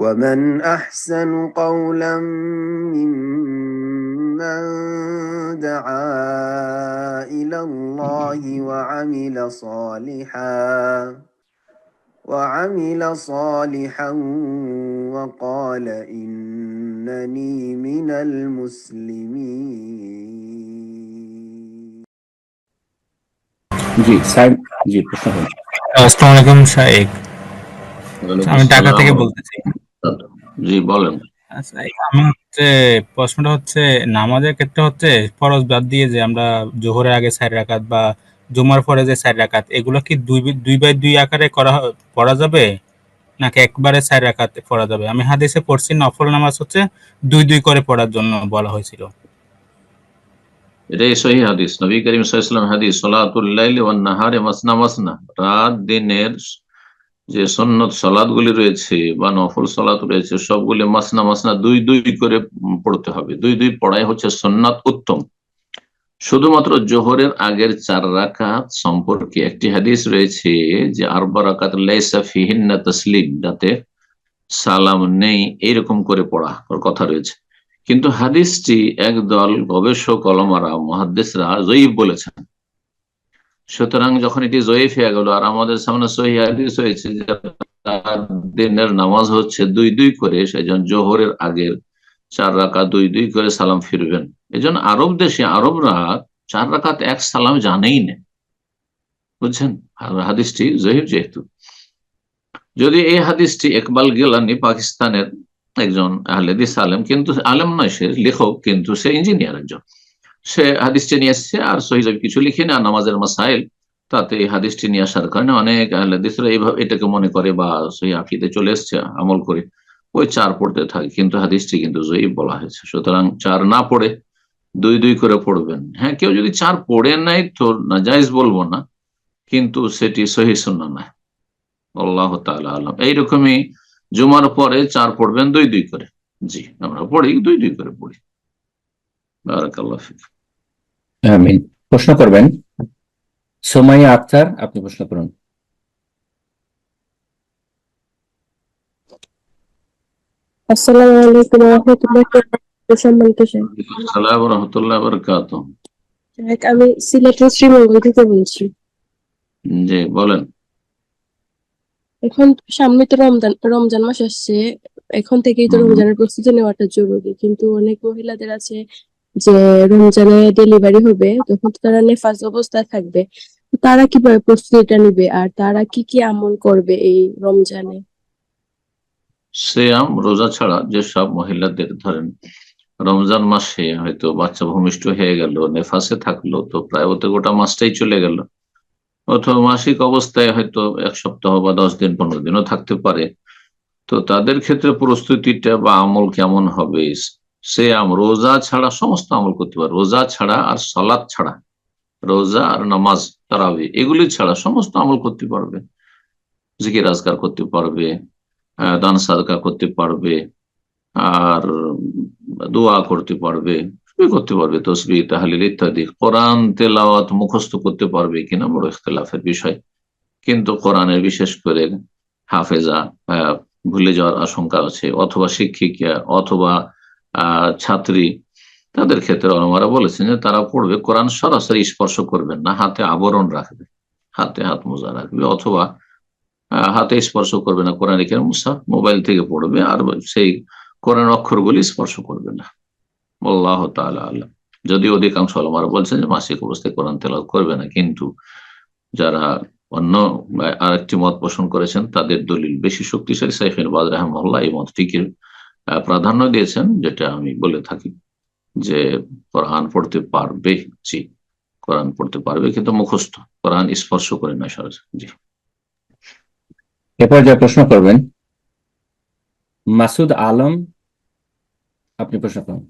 ومن أحسن قولا ممن دعا إلى الله وعمل صالحا وقال إنني من المسلمين. জি sir, জি প্রশ্ন করুন। আসসালামু আলাইকুম শাইখ, আমি ঢাকা থেকে ওয়ালাইকুম বলতেছি। আসসালাম। জি বলেন। আচ্ছা, আমি প্রশ্নটা হচ্ছে নামাজের ক্ষেত্রে হচ্ছে ফরজ বাদ দিয়ে যে আমরা জোহরের আগে 4 রাকাত বা জুমার পরে যে 4 রাকাত, এগুলো কি দুই বাই দুই আকারে পড়া যাবে নাকি একবারে 4 রাকাত পড়া যাবে? আমি হাদিসে পড়ছি নফল নামাজ হচ্ছে দুই দুই করে পড়ার জন্য বলা হয়েছিল। এটাই সহিহ হাদিস, নবী করিম সাল্লাল্লাহু আলাইহি ওয়াসাল্লাম হাদিস, সালাতুল লাইলি ওয়ান নাহারে মাসনা মাসনা, রাত দিনের যে সুন্নত সালাত গুলি রয়েছে বা নফল সালাত রয়েছে সবগুলি মাসনা মাসনা দুই দুই করে পড়তে হবে। দুই দুই পড়াই হচ্ছে সুন্নাত উত্তম। শুধুমাত্র জোহরের আগের 4 রাকাত সম্পর্কে একটি হাদিস রয়েছে যে আরবা রাকাত লাইসা ফিহিন্না তাসলিম, যাতে সালাম নেই, এইরকম করে পড়া কথা রয়েছে। কিন্তু হাদিসটি একদল গবেষক ওলামারা মুহাদ্দিসরা জয়ীফ বলেছেন। সুতরাং যখন এটি জয়ীফ হয়ে গেল আর আমাদের সামনে সহিহ হাদিস হয়েছে যে দিনের নামাজ হচ্ছে দুই দুই করে, সেই জন্য জোহরের আগের 4 রাকাত দুই দুই করে সালাম ফিরবেন। এই জন্য আরব দেশে আরবরা 4 রাকাত এক সালাম জানেই না, বুঝছেন। আর হাদিসটি জয়ীফ যেহেতু, যদি এই হাদিসটি ইকবাল গিলানি পাকিস্তানের একজন আহলেদিস আলেম, কিন্তু আলেম নয়, সে লেখক, কিন্তু সে ইঞ্জিনিয়ার একজন, সে হাদিসটি নিয়ে এসছে আর সহিহ কিছু লিখে না নামাজের মাসাইল, তাতে এই হাদিসটি নিয়ে আসার কারণে অনেক আহলেদিসরা এইভাবে এটাকে মনে করে বা সহিহ আকীদে চলে এসছে আমল করে ওই 4 পড়তে থাকে, কিন্তু হাদিসটি কিন্তু জয়ীফ বলা হয়েছে। সুতরাং 4 না পড়ে দুই দুই করে পড়বেন। হ্যাঁ, কেউ যদি 4 পড়ে নাই তো নাজায়েজ বলবো না, কিন্তু সেটি সহিহ সুন্নাহ নয়। আল্লাহ তাআলা আলাম। এইরকমই জুমার পরে 4 পড়বেন দুই দুই করে। জি, আমরা পড়ি দুই দুই করে পড়ি। বারাকাল্লাহু ফিক। আমিন। প্রশ্ন করবেন সোমাইয়া আক্তার, আপনি প্রশ্ন করুন। আসসালামু আলাইকুম ওয়া রাহমাতুল্লাহি ওয়া বারাকাতুহু। সম্মানিত শাইখ, আসসালামু আলাইকুম ওয়া রাহমাতুল্লাহি ওয়া বারাকাতুহু। আমি সিলেটের শ্রীমঙ্গল থেকে বলছি। জি বলেন। এখন সামনে তো রমজান মাস আসছে, এখন থেকেই তো রমজানের প্রস্তুতি নেওয়াটা জরুরি, কিন্তু অনেক মহিলাদের আছে যে রমজানে ডেলিভারি হবে, তখন তো তারা নেফাস অবস্থায় থাকবে, তো তারা কিভাবে প্রস্তুতিটা নিবে আর তারা কি কি আমল করবে এই রমজানে? সিয়াম, রোজা ছাড়া যেসব মহিলাদের ধরেন রমজান মাসে হয়তো বাচ্চা ভূমিষ্ঠ হয়ে গেল, নেফাসে থাকলো, তো প্রায় ওতে গোটা মাসটাই চলে গেল, অথবা মাসিক অবস্থায় হয়তো 1 সপ্তাহ বা 10 দিন 15 দিনও থাকতে পারে, তো তাদের ক্ষেত্রে প্রস্তুতিটা বা আমল কেমন হবে? সিয়াম, রোজা ছাড়া সমস্ত আমল করতে পারে, রোজা ছাড়া আর সালাত ছাড়া, রোজা আর নামাজ তারাবি এগুলি ছাড়া সমস্ত আমল করতে পারবে, জিকির আজকার করতে পারবে, দান সাদকা করতে পারবে, আর দোয়া করতে পারবে, সবই করতে পারবে, তসবিহ তাহলিল ইত্যাদি। কোরআন তেলাওয়াত মুখস্থ করতে পারবে কিনা বড় ইখতিলাফের বিষয়, কিন্তু কোরআনের বিশেষ করে হাফেজা ভুলে যাওয়ার আশঙ্কা আছে, অথবা শিক্ষিকা অথবা ছাত্রী, তাদের ক্ষেত্রে ওলামারা বলেছেন যে তারা পড়বে, কোরআন সরাসরি স্পর্শ করবেন না, হাতে আবরণ রাখবে, হাতে হাত মোজা রাখবে, অথবা হাতে স্পর্শ করবে না, কোরআন এখানে মুসাফ মোবাইল থেকে পড়বে, আর সেই কোরআন অক্ষরগুলি স্পর্শ করবে না। আল্লাহ তাআলা আলাম। যদি অধিকাংশ ওলামারা বলছেন যে মাসিক অবস্থায় কোরআন তেলাওয়াত করবে না, কিন্তু যারা অন্য আরেকটি মত পোষণ করেছেন তাদের দলিল বেশি শক্তিশালী। শাইখ ইবনে বাজ রাহিমাহুল্লাহ এই মতটিকে প্রাধান্য দিয়েছেন, যেটা আমি বলে থাকি যে কোরআন পড়তে পারবে, জি কোরআন পড়তে পারবে, কিন্তু মুখস্থ, কোরআন স্পর্শ করে না সরাসরি। জি, এরপর যা প্রশ্ন করবেন মাসুদ আলম, আপনি প্রশ্ন করুন।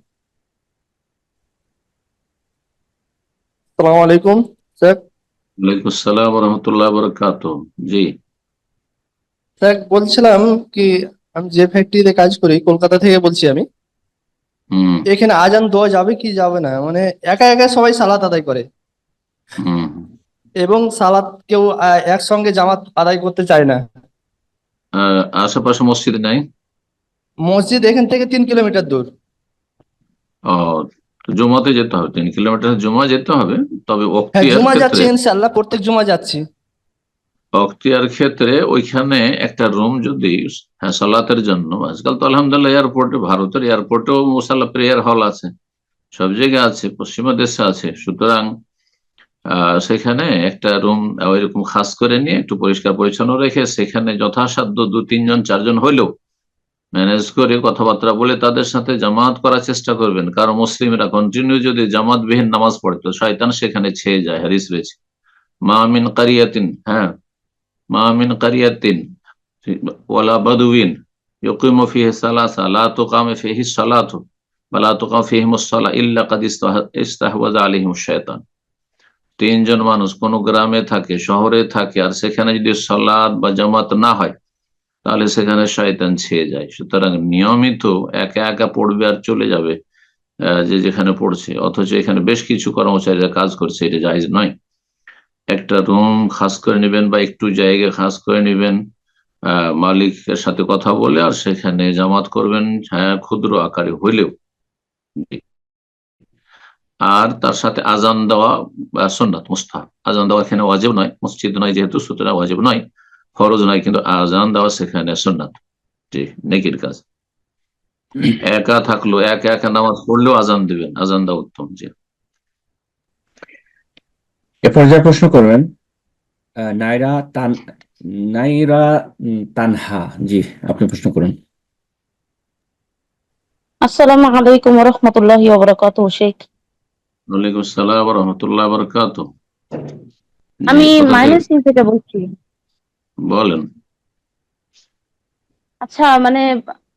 আসসালামু আলাইকুম স্যার। ওয়ালাইকুম আসসালাম ওয়া রাহমাতুল্লাহি ওয়া বারাকাতুহু। জি স্যার বলছিলাম কি, আমি যে ফ্যাক্টরিতে কাজ করি কলকাতা থেকে বলছি আমি। হুম এখানে আজান দেওয়া যাবে কি যাবে না, মানে একা একা সবাই সালাত আদায় করে হুম। এবং সালাত কেউ একসঙ্গে জামাত আদায় করতে চায় না। আশেপাশে মসজিদ নাই? মসজিদ এখান থেকে 3 কিলোমিটার দূর। ও, তো জুমাতে যেতে হবে, 3 কিলোমিটার জুমা যেতে হবে। তবে হ্যাঁ, অক্তিয়ার জুমা যাচ্ছি ক্ষেত্রে, ইনশাল্লাহ, প্রত্যেক জুমা যাচ্ছি। অক্তিয়ার ক্ষেত্রে ওইখানে একটা রুম যদি, হ্যাঁ, সালাতের জন্য, আজকাল তো আলহামদুলিল্লাহ এয়ারপোর্টে, ভারতের এয়ারপোর্টেও মুসাল্লা প্রেয়ার হল আছে, সব জায়গায় আছে, পশ্চিমা দেশে আছে। সুতরাং সেখানে একটা রুম ওইরকম খাস করে নিয়ে একটু পরিষ্কার পরিচ্ছন্ন রেখে সেখানে যথাসাধ্য 2-3 জন 4 জন হইলেও ম্যানেজ করে কথাবার্তা বলে তাদের সাথে জামাত করার চেষ্টা করবেন। কারণ মুসলিমরা কন্টিনিউ যদি জামাতবিহীন নামাজ পড়ে তো শয়তান সেখানে ছেয়ে যায়, হাদিস রয়েছে। মামিন কারিয়াতিন, হ্যাঁ, মামিন কারিয়াতিন ওয়ালা বাদুইন ইউকিমু ফিহি সালাসা লা তুকামু ফিহি সালাতু ওয়া লা তুকামু ফিহিমুস সালাহ ইল্লা কাদ ইস্তাহওয়াযা আলাইহিমুশ শায়তান। 3 জন মানুষ কোন গ্রামে থাকে, শহরে থাকে, আর সেখানে যদি সালাত বা জামাত না হয় তাহলে সেখানে শয়তান ছেয়ে যায়। সুতরাং নিয়মিত একা একা পড়বে আর চলে যাবে যে যেখানে পড়ছে, অথচ এখানে বেশ কিছু কর্মচারীরা কাজ করছে, এটা জায়েজ নয়। একটা রুম খাস করে নেবেন বা একটু জায়গা খাস করে নেবেন, মালিকের সাথে কথা বলে, আর সেখানে জামাত করবেন, হ্যাঁ, ক্ষুদ্র আকারে হইলেও। আর তার সাথে আজান দেওয়া সুন্নাত, মুস্তাহাব। আজান দেওয়া এখানে ওয়াজিব নয়, মসজিদ নয় যেহেতু, সুতরাং ওয়াজিব নয়, ফরজ নয়, কিন্তু আজান দেওয়া সেখানে সুন্নাত, জি, নেকির কাজ। একা থাকলো, একা একা নামাজ পড়লেও আজান দিবেন, আজান দেওয়া উত্তম। জি, এ পর্যায়ে প্রশ্ন করবেন নাইরা তানহা। জি, আপনি প্রশ্ন করুন। আসসালামু আলাইকুম ওয়া রাহমাতুল্লাহি ওয়া বারাকাতুহু। শেখ, ওয়ালাইকুম আসসালাম ওয়া রাহমাতুল্লাহি ওয়া বারাকাতুহু। জি, আমি কোথা থেকে ময়মনসিংহ থেকে বলছি। বলেন? আচ্ছা, মানে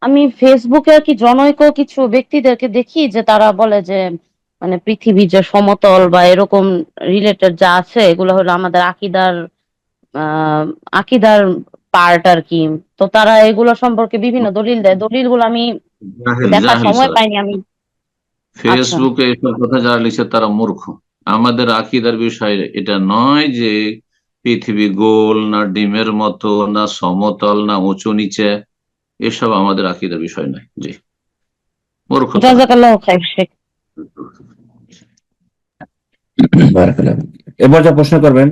আমি ফেসবুকে আর কি জনৈক কিছু ব্যক্তিদেরকে দেখি যে তারা বলে যে মানে পৃথিবী যে সমতল বা এরকম রিলেটেড যা আছে এগুলো হলো আমাদের আহ আকিদার পার্ট আর কি। তো তারা এগুলো সম্পর্কে বিভিন্ন দলিল দেয়, দলিলগুলো আমি জাহেল, দেখার জাহেল সময় স্যার। পাইনি আমি। আচ্ছা, ফেসবুকে এসব কথা যারা লিখছে তারা মূর্খ। আমাদের আকীদার বিষয় এটা নয় যে পৃথিবী গোল না ডিমের মতো, না সমতল, না উঁচু নিচে, এসব আমাদের আকীদার বিষয় নয়। জি, মূর্খ তারা। জাযাকাল্লাহু খাইর শেখ। বারাকাল্লাহ। এ পর্যায়ে প্রশ্ন করবেন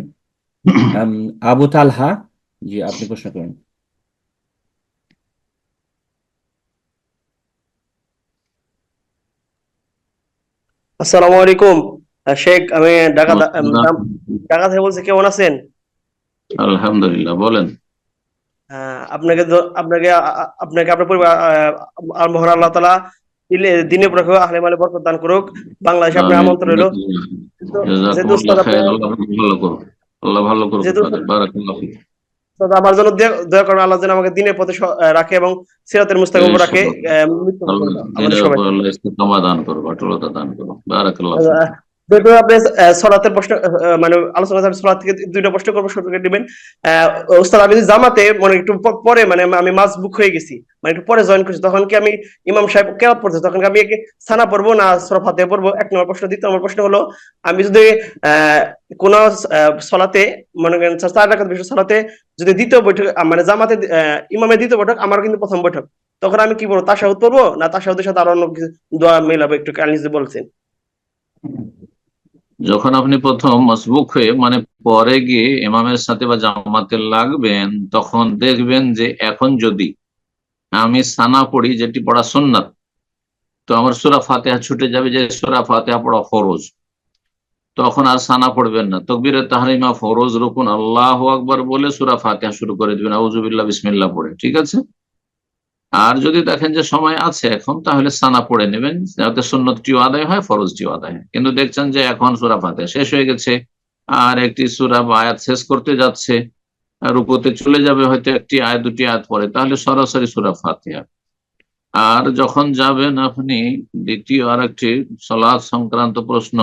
আবু তালহা। জি, আপনি প্রশ্ন করুন। আসসালামু আলাইকুম শেখ, আমি ঢাকা থেকে বলছি। কেমন আছেন? আলহামদুলিল্লাহ, বলেন। আপনাকে আপনাকে আপনাকে আপনার পরিবার মহান আল্লাহ তাআলা দিনে পড়ে আহলে মালে বরকত দান করুক। বাংলাদেশে আপনার আমিন। আমন্ত্রণ রইল। যেহেতু উস্তাদ জাযাকুমুল্লাহ আপনি, খাইর, আল্লাহ ভালো করুন, আল্লাহ ভালো করুন যেহেতু আপনাদের। বারাকাল্লাহ ফিক। উস্তাদ আমার জন্য দোয়া করবেন, আল্লাহ যেন আমাকে দিনের পথে রাখে এবং সিরাতের মুস্তাকিম উপর রাখে ইনশাআল্লাহ মৃত্যু আল্লাহ পর্যন্ত আমাদের দিনের সবাই। উপর আল্লাহ ইস্তিকামা দান করুন, অটলতা দান করুন। বারাকাল্লাহ ফিক। যেহেতু আপনি সলাতের প্রশ্ন মানে আলোচনা সলাত থেকে দুইটা প্রশ্ন করবো, সতর্ক দিবেন। উস্তাদ, আমি যদি জামাতে মানে একটু পরে, মানে আমি মাস বুক হয়ে গেছি, মানে একটু পরে জয়েন করছি, তখন কি আমি ইমাম সাহেব কেরাত পড়ছে, তখন কি আমি সানা পড়বো না সূরা ফাতিহা পড়বো? 1 নম্বর প্রশ্ন। 2 নম্বর প্রশ্ন হলো, আমি যদি কোন সলাতে মনে করেন 4 রাকাত বিশিষ্ট সলাতে যদি দ্বিতীয় বৈঠক, মানে জামাতে ইমামের দ্বিতীয় বৈঠক, আমার কিন্তু প্রথম বৈঠক, তখন আমি কি বলবো? তাশাহুদ পড়বো না তাশাহুদের সাথে আরো অন্য কিছু দোয়া মেলাবো? একটু কাইন্ডলি যদি বলছেন। যখন আপনি প্রথম মসবুক হয়ে মানে পরে গিয়ে ইমামের সাথে বা জামাতে লাগবেন, তখন দেখবেন যে এখন যদি আমি সানা পড়ি, যেটি পড়া সুন্নাত, তো আমার সূরা ফাতিহা ছুটে যাবে, যে সূরা ফাতিহা পড়া ফরজ। তখন আর সানা পড়বেন না, তাকবীরে তাহরিমা, ফরজ, রুকুন, আল্লাহু আকবার বলে সূরা ফাতিহা শুরু করে দিবেন, আউযুবিল্লাহ বিসমিল্লাহ পড়ে। ঠিক আছে? আর যদি দেখেন যে সময় আছে এখন, তাহলে সানা পড়ে নেবেন, যাতে সুন্নতটিও আদায় হয়, ফরজটিও আদায় হয়। কিন্তু দেখছেন যে এখন সূরা ফাতিহা শেষ হয়ে গেছে, আর একটি সূরা বা আয়াত শেষ করতে যাচ্ছে, আর রুকুতে চলে যাবে হয়তো একটি আয়াত দুটি আয়াত পরে, তাহলে সরাসরি সূরা ফাতিহা। আর যখন যাবেন আপনি দ্বিতীয় আর একটি সালাত সংক্রান্ত প্রশ্ন,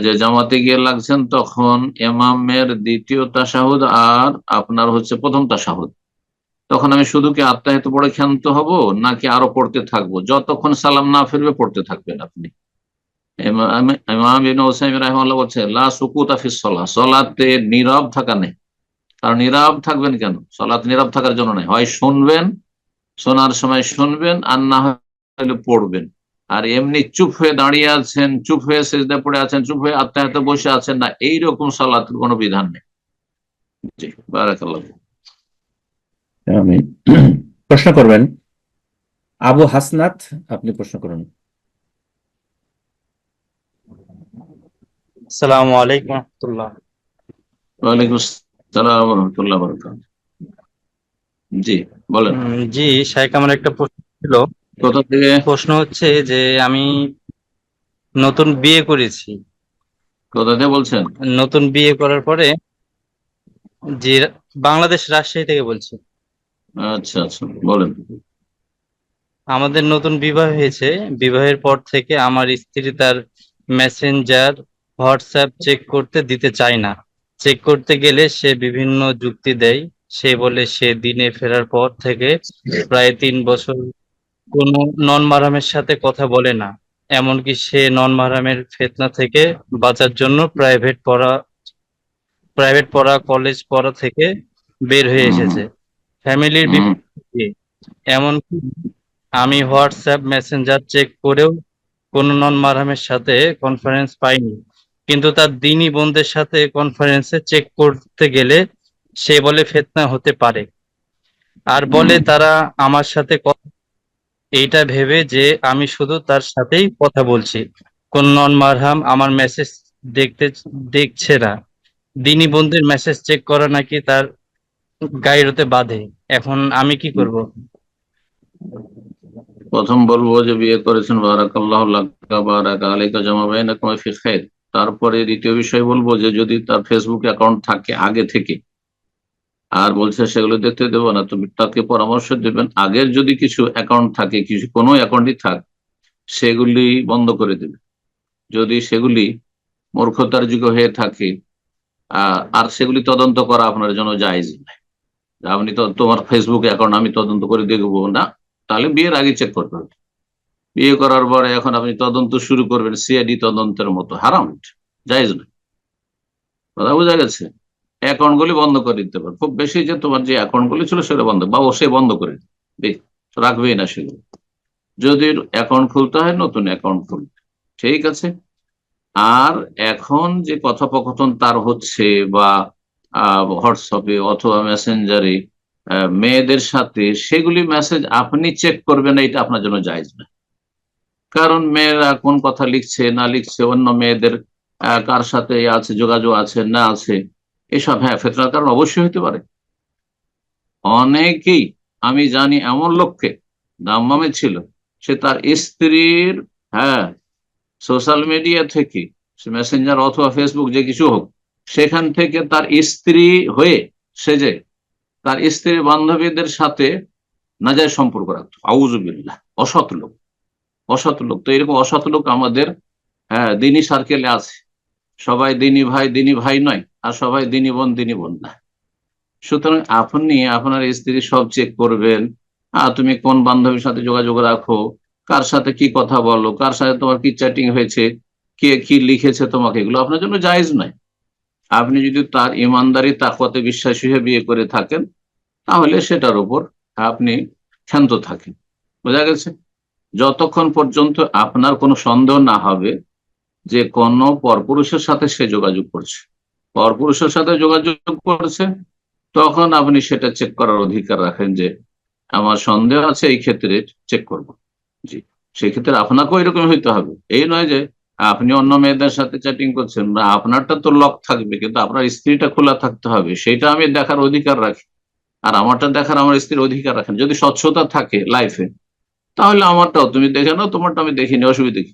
যে জামাতে গিয়ে লাগছেন, তখন ইমামের দ্বিতীয় তাশাহুদ আর আপনার হচ্ছে প্রথম তাশাহুদ, তখন আমি শুধু কি আত্মাহিত পড়ে ক্ষান্ত হব, নাকি আরো পড়তে থাকবো? যতক্ষণ সালাম না ফিরবে পড়তে থাকবেন আপনি। ইমাম ইবনে উসাইমিন রাহিমাহুল্লাহ বলছে, লা সুকুতা ফিস সালাহ, সালাতে নীরব থাকা নেই। কারণ নীরব থাকবেন কেন? সালাত নীরব থাকার জন্য নয়, হয় শুনবেন শোনার সময় শুনবেন, আর না হলে পড়বেন। আর এমনি চুপ হয়ে দাঁড়িয়ে আছেন, চুপ হয়ে সেজদা পড়ে আছেন, চুপ হয়ে আত্মায়াতে বসে আছেন না, এইরকম সালাতের কোনো বিধান নেই। জি, বারাকাল্লাহ। আমি প্রশ্ন করবেন আবু হাসনাত, আপনি প্রশ্ন করুন। আসসালামু আলাইকুম রহমতুল্লাহ। ওয়ালাইকুম আসসালাম ওয়া রাহমাতুল্লাহি ওয়া বারাকাতুহু। জি, বলেন। জি শাইখ, আমার একটা প্রশ্ন ছিল। কোথা থেকে? প্রশ্ন হচ্ছে যে আমি নতুন বিয়ে করেছি। কোথা থেকে বলছেন? নতুন বিয়ে করার পরে যে বাংলাদেশ রাজশাহী থেকে বলছি। আচ্ছা আচ্ছা, বলেন। আমাদের নতুন বিবাহ হয়েছে। বিবাহের পর থেকে আমার স্ত্রী তার মেসেঞ্জার, হোয়াটসঅ্যাপ চেক করতে দিতে চায় না। চেক করতে গেলে সে বিভিন্ন যুক্তি দেয়। সে বলে সে দিনে ফেরার পর থেকে প্রায় 3 বছর কোনো নন মাহরামের সাথে কথা বলে না। এমনকি সে নন মাহরামের ফিতনা থেকে বাঁচার জন্য প্রাইভেট পড়া, কলেজ পড়া থেকে বের হয়ে হুম, এসেছে। ফ্যামিলির হুম, এমনকি আমি হোয়াটসঅ্যাপ মেসেঞ্জার চেক করেও কোনো নন মাহরামের সাথে কনফারেন্স পাইনি। কিন্তু তার দ্বীনি বোনদের সাথে কনফারেন্সে চেক করতে গেলে সে বলে ফিতনা হতে পারে, আর বলে হুম। তারা আমার সাথে এইটা ভেবে যে আমি শুধু তার সাথেই কথা বলছি। কোন নন মারহাম আমার মেসেজ দেখছে না। দিনী বন্ধুর মেসেজ চেক করা নাকি তার গাইরতে বাধে। এখন আমি কি করব? প্রথম বলবো যে বিয়ে করেছেন, বারাকাল্লাহু লাকা বারাকা আলাইকা জামা বাইনাকুম ফি খাইর। তারপরে দ্বিতীয় বিষয় বলবো যে যদি তার ফেসবুক অ্যাকাউন্ট থাকে আগে থেকে, আর বলছে সেগুলো দেখতে দেবো না, তুমি তাকে পরামর্শ দেবেন আগের যদি কিছু অ্যাকাউন্ট থাকে, কিছু কোনো অ্যাকাউন্টই থাক, সেগুলি বন্ধ করে দেবে। যদি সেগুলি মূর্খতার যোগ্য হয়ে থাকে, আর সেগুলি তদন্ত করা আপনার জন্য জায়েজ নয়। আপনি তো তোমার ফেসবুক অ্যাকাউন্ট আমি তদন্ত করে দেখবো না, তাহলে বিয়ের আগে চেক করতে হবে। বিয়ে করার পরে এখন আপনি তদন্ত শুরু করবেন, সিআইডি তদন্তের মতো, হারাম, জায়েজ নয়। কথা বোঝা গেছে? অ্যাকাউন্ট গুলি বন্ধ করে দিতে পারে, খুব বেশি যে তোমার যে অ্যাকাউন্ট গুলি ছিল সেটা বন্ধ, বা ও সে বন্ধ করে দিবে, রাখবেই না সেগুলো। যদি অ্যাকাউন্ট খুলতে হয় নতুন অ্যাকাউন্ট খুলবে, ঠিক আছে। আর এখন যে কথোপকথন তার হচ্ছে, বা হোয়াটসঅ্যাপে অথবা মেসেঞ্জারে মেয়েদের সাথে, সেগুলি মেসেজ আপনি চেক করবেন, এটা আপনার জন্য জায়েজ না। কারণ মেয়েরা কোন কথা লিখছে না লিখছে, অন্য মেয়েদের কার সাথে আছে, যোগাযোগ আছে না আছে, এসব হ্যাঁ ফিতনার কারণ অবশ্যই হতে পারে। অনেকেই আমি জানি এমন লোককে, দাম্মামে ছিল, সে তার স্ত্রীর, হ্যাঁ, সোশ্যাল মিডিয়া থেকে, মেসেঞ্জার অথবা ফেসবুক যে কিছু হোক, সেখান থেকে তার স্ত্রী হয়ে সেজে তার স্ত্রীর বান্ধবীদের সাথে নাজায়েজ সম্পর্ক রাখতো। আউযুবিল্লাহ, অসৎ লোক, অসৎ লোক। তো এরকম অসৎ লোক আমাদের, হ্যাঁ, দিনী সার্কেলে আছে। সবাই দিনী ভাই নয়, আর সবাই দিনী বোন না। সুতরাং আপনি আপনার স্ত্রী সব চেক করবেন, তুমি কোন বান্ধবীর সাথে যোগাযোগ রাখো, কার সাথে কি কথা বলো, কার সাথে তোমার কি চ্যাটিং হয়েছে, কে কি লিখেছে তোমাকে, এগুলো আপনার জন্য জায়েজ নয়। আপনি যদি তার ইমানদারি তাকওয়াতে বিশ্বাসী হয়ে বিয়ে করে থাকেন, তাহলে সেটার উপর আপনি ক্ষান্ত থাকেন। বোঝা গেছে? যতক্ষণ পর্যন্ত আপনার কোনো সন্দেহ না হবে যে কোন পরপুরুষের সাথে সে যোগাযোগ করছে, পরপুরুষের সাথে যোগাযোগ করছে, তখন আপনি সেটা চেক করার অধিকার রাখেন যে আমার সন্দেহ আছে, এই ক্ষেত্রে চেক করব। জি, সেক্ষেত্রে আপনাকেও এরকম হইতে হবে। এই নয় যে আপনি অন্য মেয়েদের সাথে চ্যাটিং করছেন, না, আপনারটা তো লক থাকবে, কিন্তু আপনার স্ত্রীটা খোলা থাকতে হবে, সেটা আমি দেখার অধিকার রাখি। আর আমারটা দেখার আমার স্ত্রীর অধিকার রাখেন। যদি স্বচ্ছতা থাকে লাইফে, তাহলে আমারটাও তুমি দেখে নাও, তোমারটা আমি দেখিনি, অসুবিধা কি?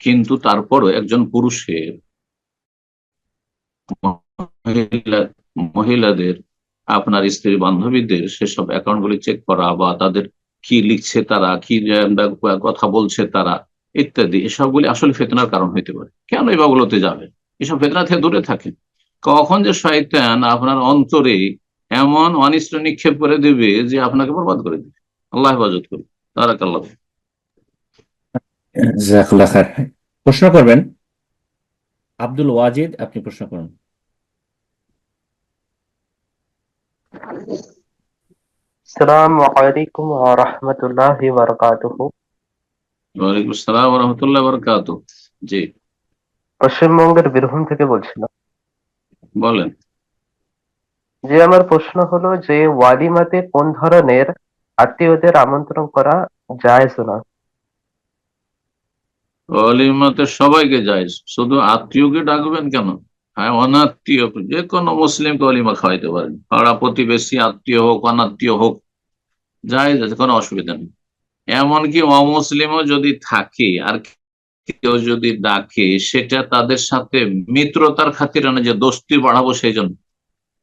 কিন্তু তারপরও একজন পুরুষের, মহিলাদের, আপনার স্ত্রী বান্ধবীদের সেসব অ্যাকাউন্ট গুলি চেক করা, বা তাদের কি লিখছে তারা, কি কথা বলছে তারা, ইত্যাদি, এসবগুলি আসলে ফিতনার কারণ হইতে পারে। কেন এই বাগুলোতে যাবে? এসব ফিতনা থেকে দূরে থাকেন। কখন যে শয়তান আপনার অন্তরে এমন অনিষ্ট নিক্ষেপ করে দেবে যে আপনাকে বরবাদ করে দেবে, আল্লাহ হেফাজত করুন। বারাকাল্লাহ। জাযাকাল্লাহ খায়ের। প্রশ্ন করবেন আব্দুল ওয়াজিদ, আপনি প্রশ্ন করুন। আসসালামু আলাইকুম ওয়া রাহমাতুল্লাহি ওয়া বারাকাতুহু। ওয়ালাইকুম আসসালাম ওয়া রাহমাতুল্লাহি ওয়া বারাকাতুহু। জি, পশ্চিমবঙ্গের বীরভূম থেকে বলছিলাম। বলেন। যে আমার প্রশ্ন হলো যে ওয়ালিমাতে কোন ধরনের আত্মীয়দের আমন্ত্রণ করা জায়েজ না? ওয়ালিমাতে সবাইকে জায়েজ, শুধু আত্মীয়কে ডাকবেন কেন? হ্যাঁ, অনাত্মীয় যে কোনো মুসলিমকে ওয়ালিমা খাওয়াইতে পারেন, পাড়া প্রতিবেশী আত্মীয় হোক অনাত্মীয় হোক, জায়েজ আছে, কোনো অসুবিধা নেই। এমনকি অমুসলিমও যদি থাকে আর কেউ যদি ডাকে, সেটা তাদের সাথে মিত্রতার খাতিরে না যে দোস্তি বাড়াবো সেই জন্য,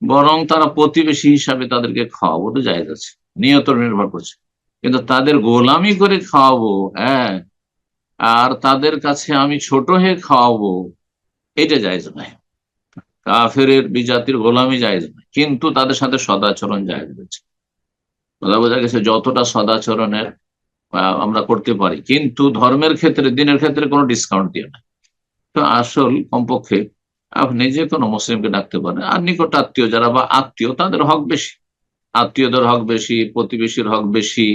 বরং তারা প্রতিবেশী হিসাবে তাদেরকে খাওয়াবো, তো জায়েজ আছে, নিয়ত নির্ভর করছে। কিন্তু তাদের গোলামি করে খাওয়াবো, হ্যাঁ, আর তাদের কাছে আমি ছোট হয়ে খাওয়াবো, এটা জায়েজ নয়। কাফেরের বিজাতির গোলামি জায়েজ নয়, কিন্তু তাদের সাথে সদাচরণ জায়েজ রয়েছে। কথা বোঝা গেছে? যতটা সদাচরণের আমরা করতে পারি, কিন্তু ধর্মের ক্ষেত্রে দিনের ক্ষেত্রে কোনো ডিসকাউন্ট দিয়ে না। তো আসল কমপক্ষে আপনি যে কোনো মুসলিমকে ডাকতে পারেন, আর নিকট আত্মীয় যারা বা আত্মীয় তাদের হক বেশি, আত্মীয়দের হক বেশি, প্রতিবেশীর হক বেশি,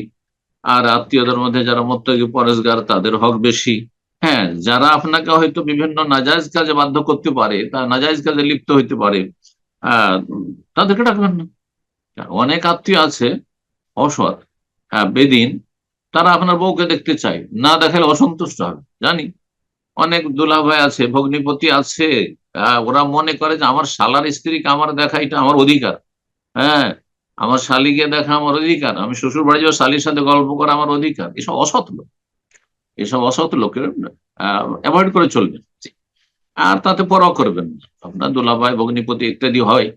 আর আত্মীয়দের মধ্যে যারা মুত্তাকি পরেজগার তাদের হক বেশি। হ্যাঁ, যারা আপনাকে হয়তো বিভিন্ন নাজায়েজ কাজে বাধ্য করতে পারে, তা নাজায়েজ কাজে লিপ্ত হইতে পারে, তাদেরকে ডাকবেন না। অনেক আত্মীয় আছে অসৎ, হ্যাঁ, বেদিন, তারা আপনার বউকে দেখতে চায়, না দেখালে অসন্তুষ্ট হবে, জানি। অনেক দুলাভাই আছে, ভগ্নিপতি আছে, ওরা মনে করে যে আমার শালার স্ত্রীকে আমার দেখা এটা আমার অধিকার, হ্যাঁ, আমার শালিকে দেখা আমার অধিকার, আমি শ্বশুর বাড়ি যাওয়া শালির সাথে গল্প করা আমার অধিকার। এসব অসৎ লোক, এসব অসৎ লোকের অ্যাভয়েড করে চলবেন। আর তাতে পরোয়া করবেন না। আপনার দুলাভাই ভগ্নিপতি ইত্যাদি হয়,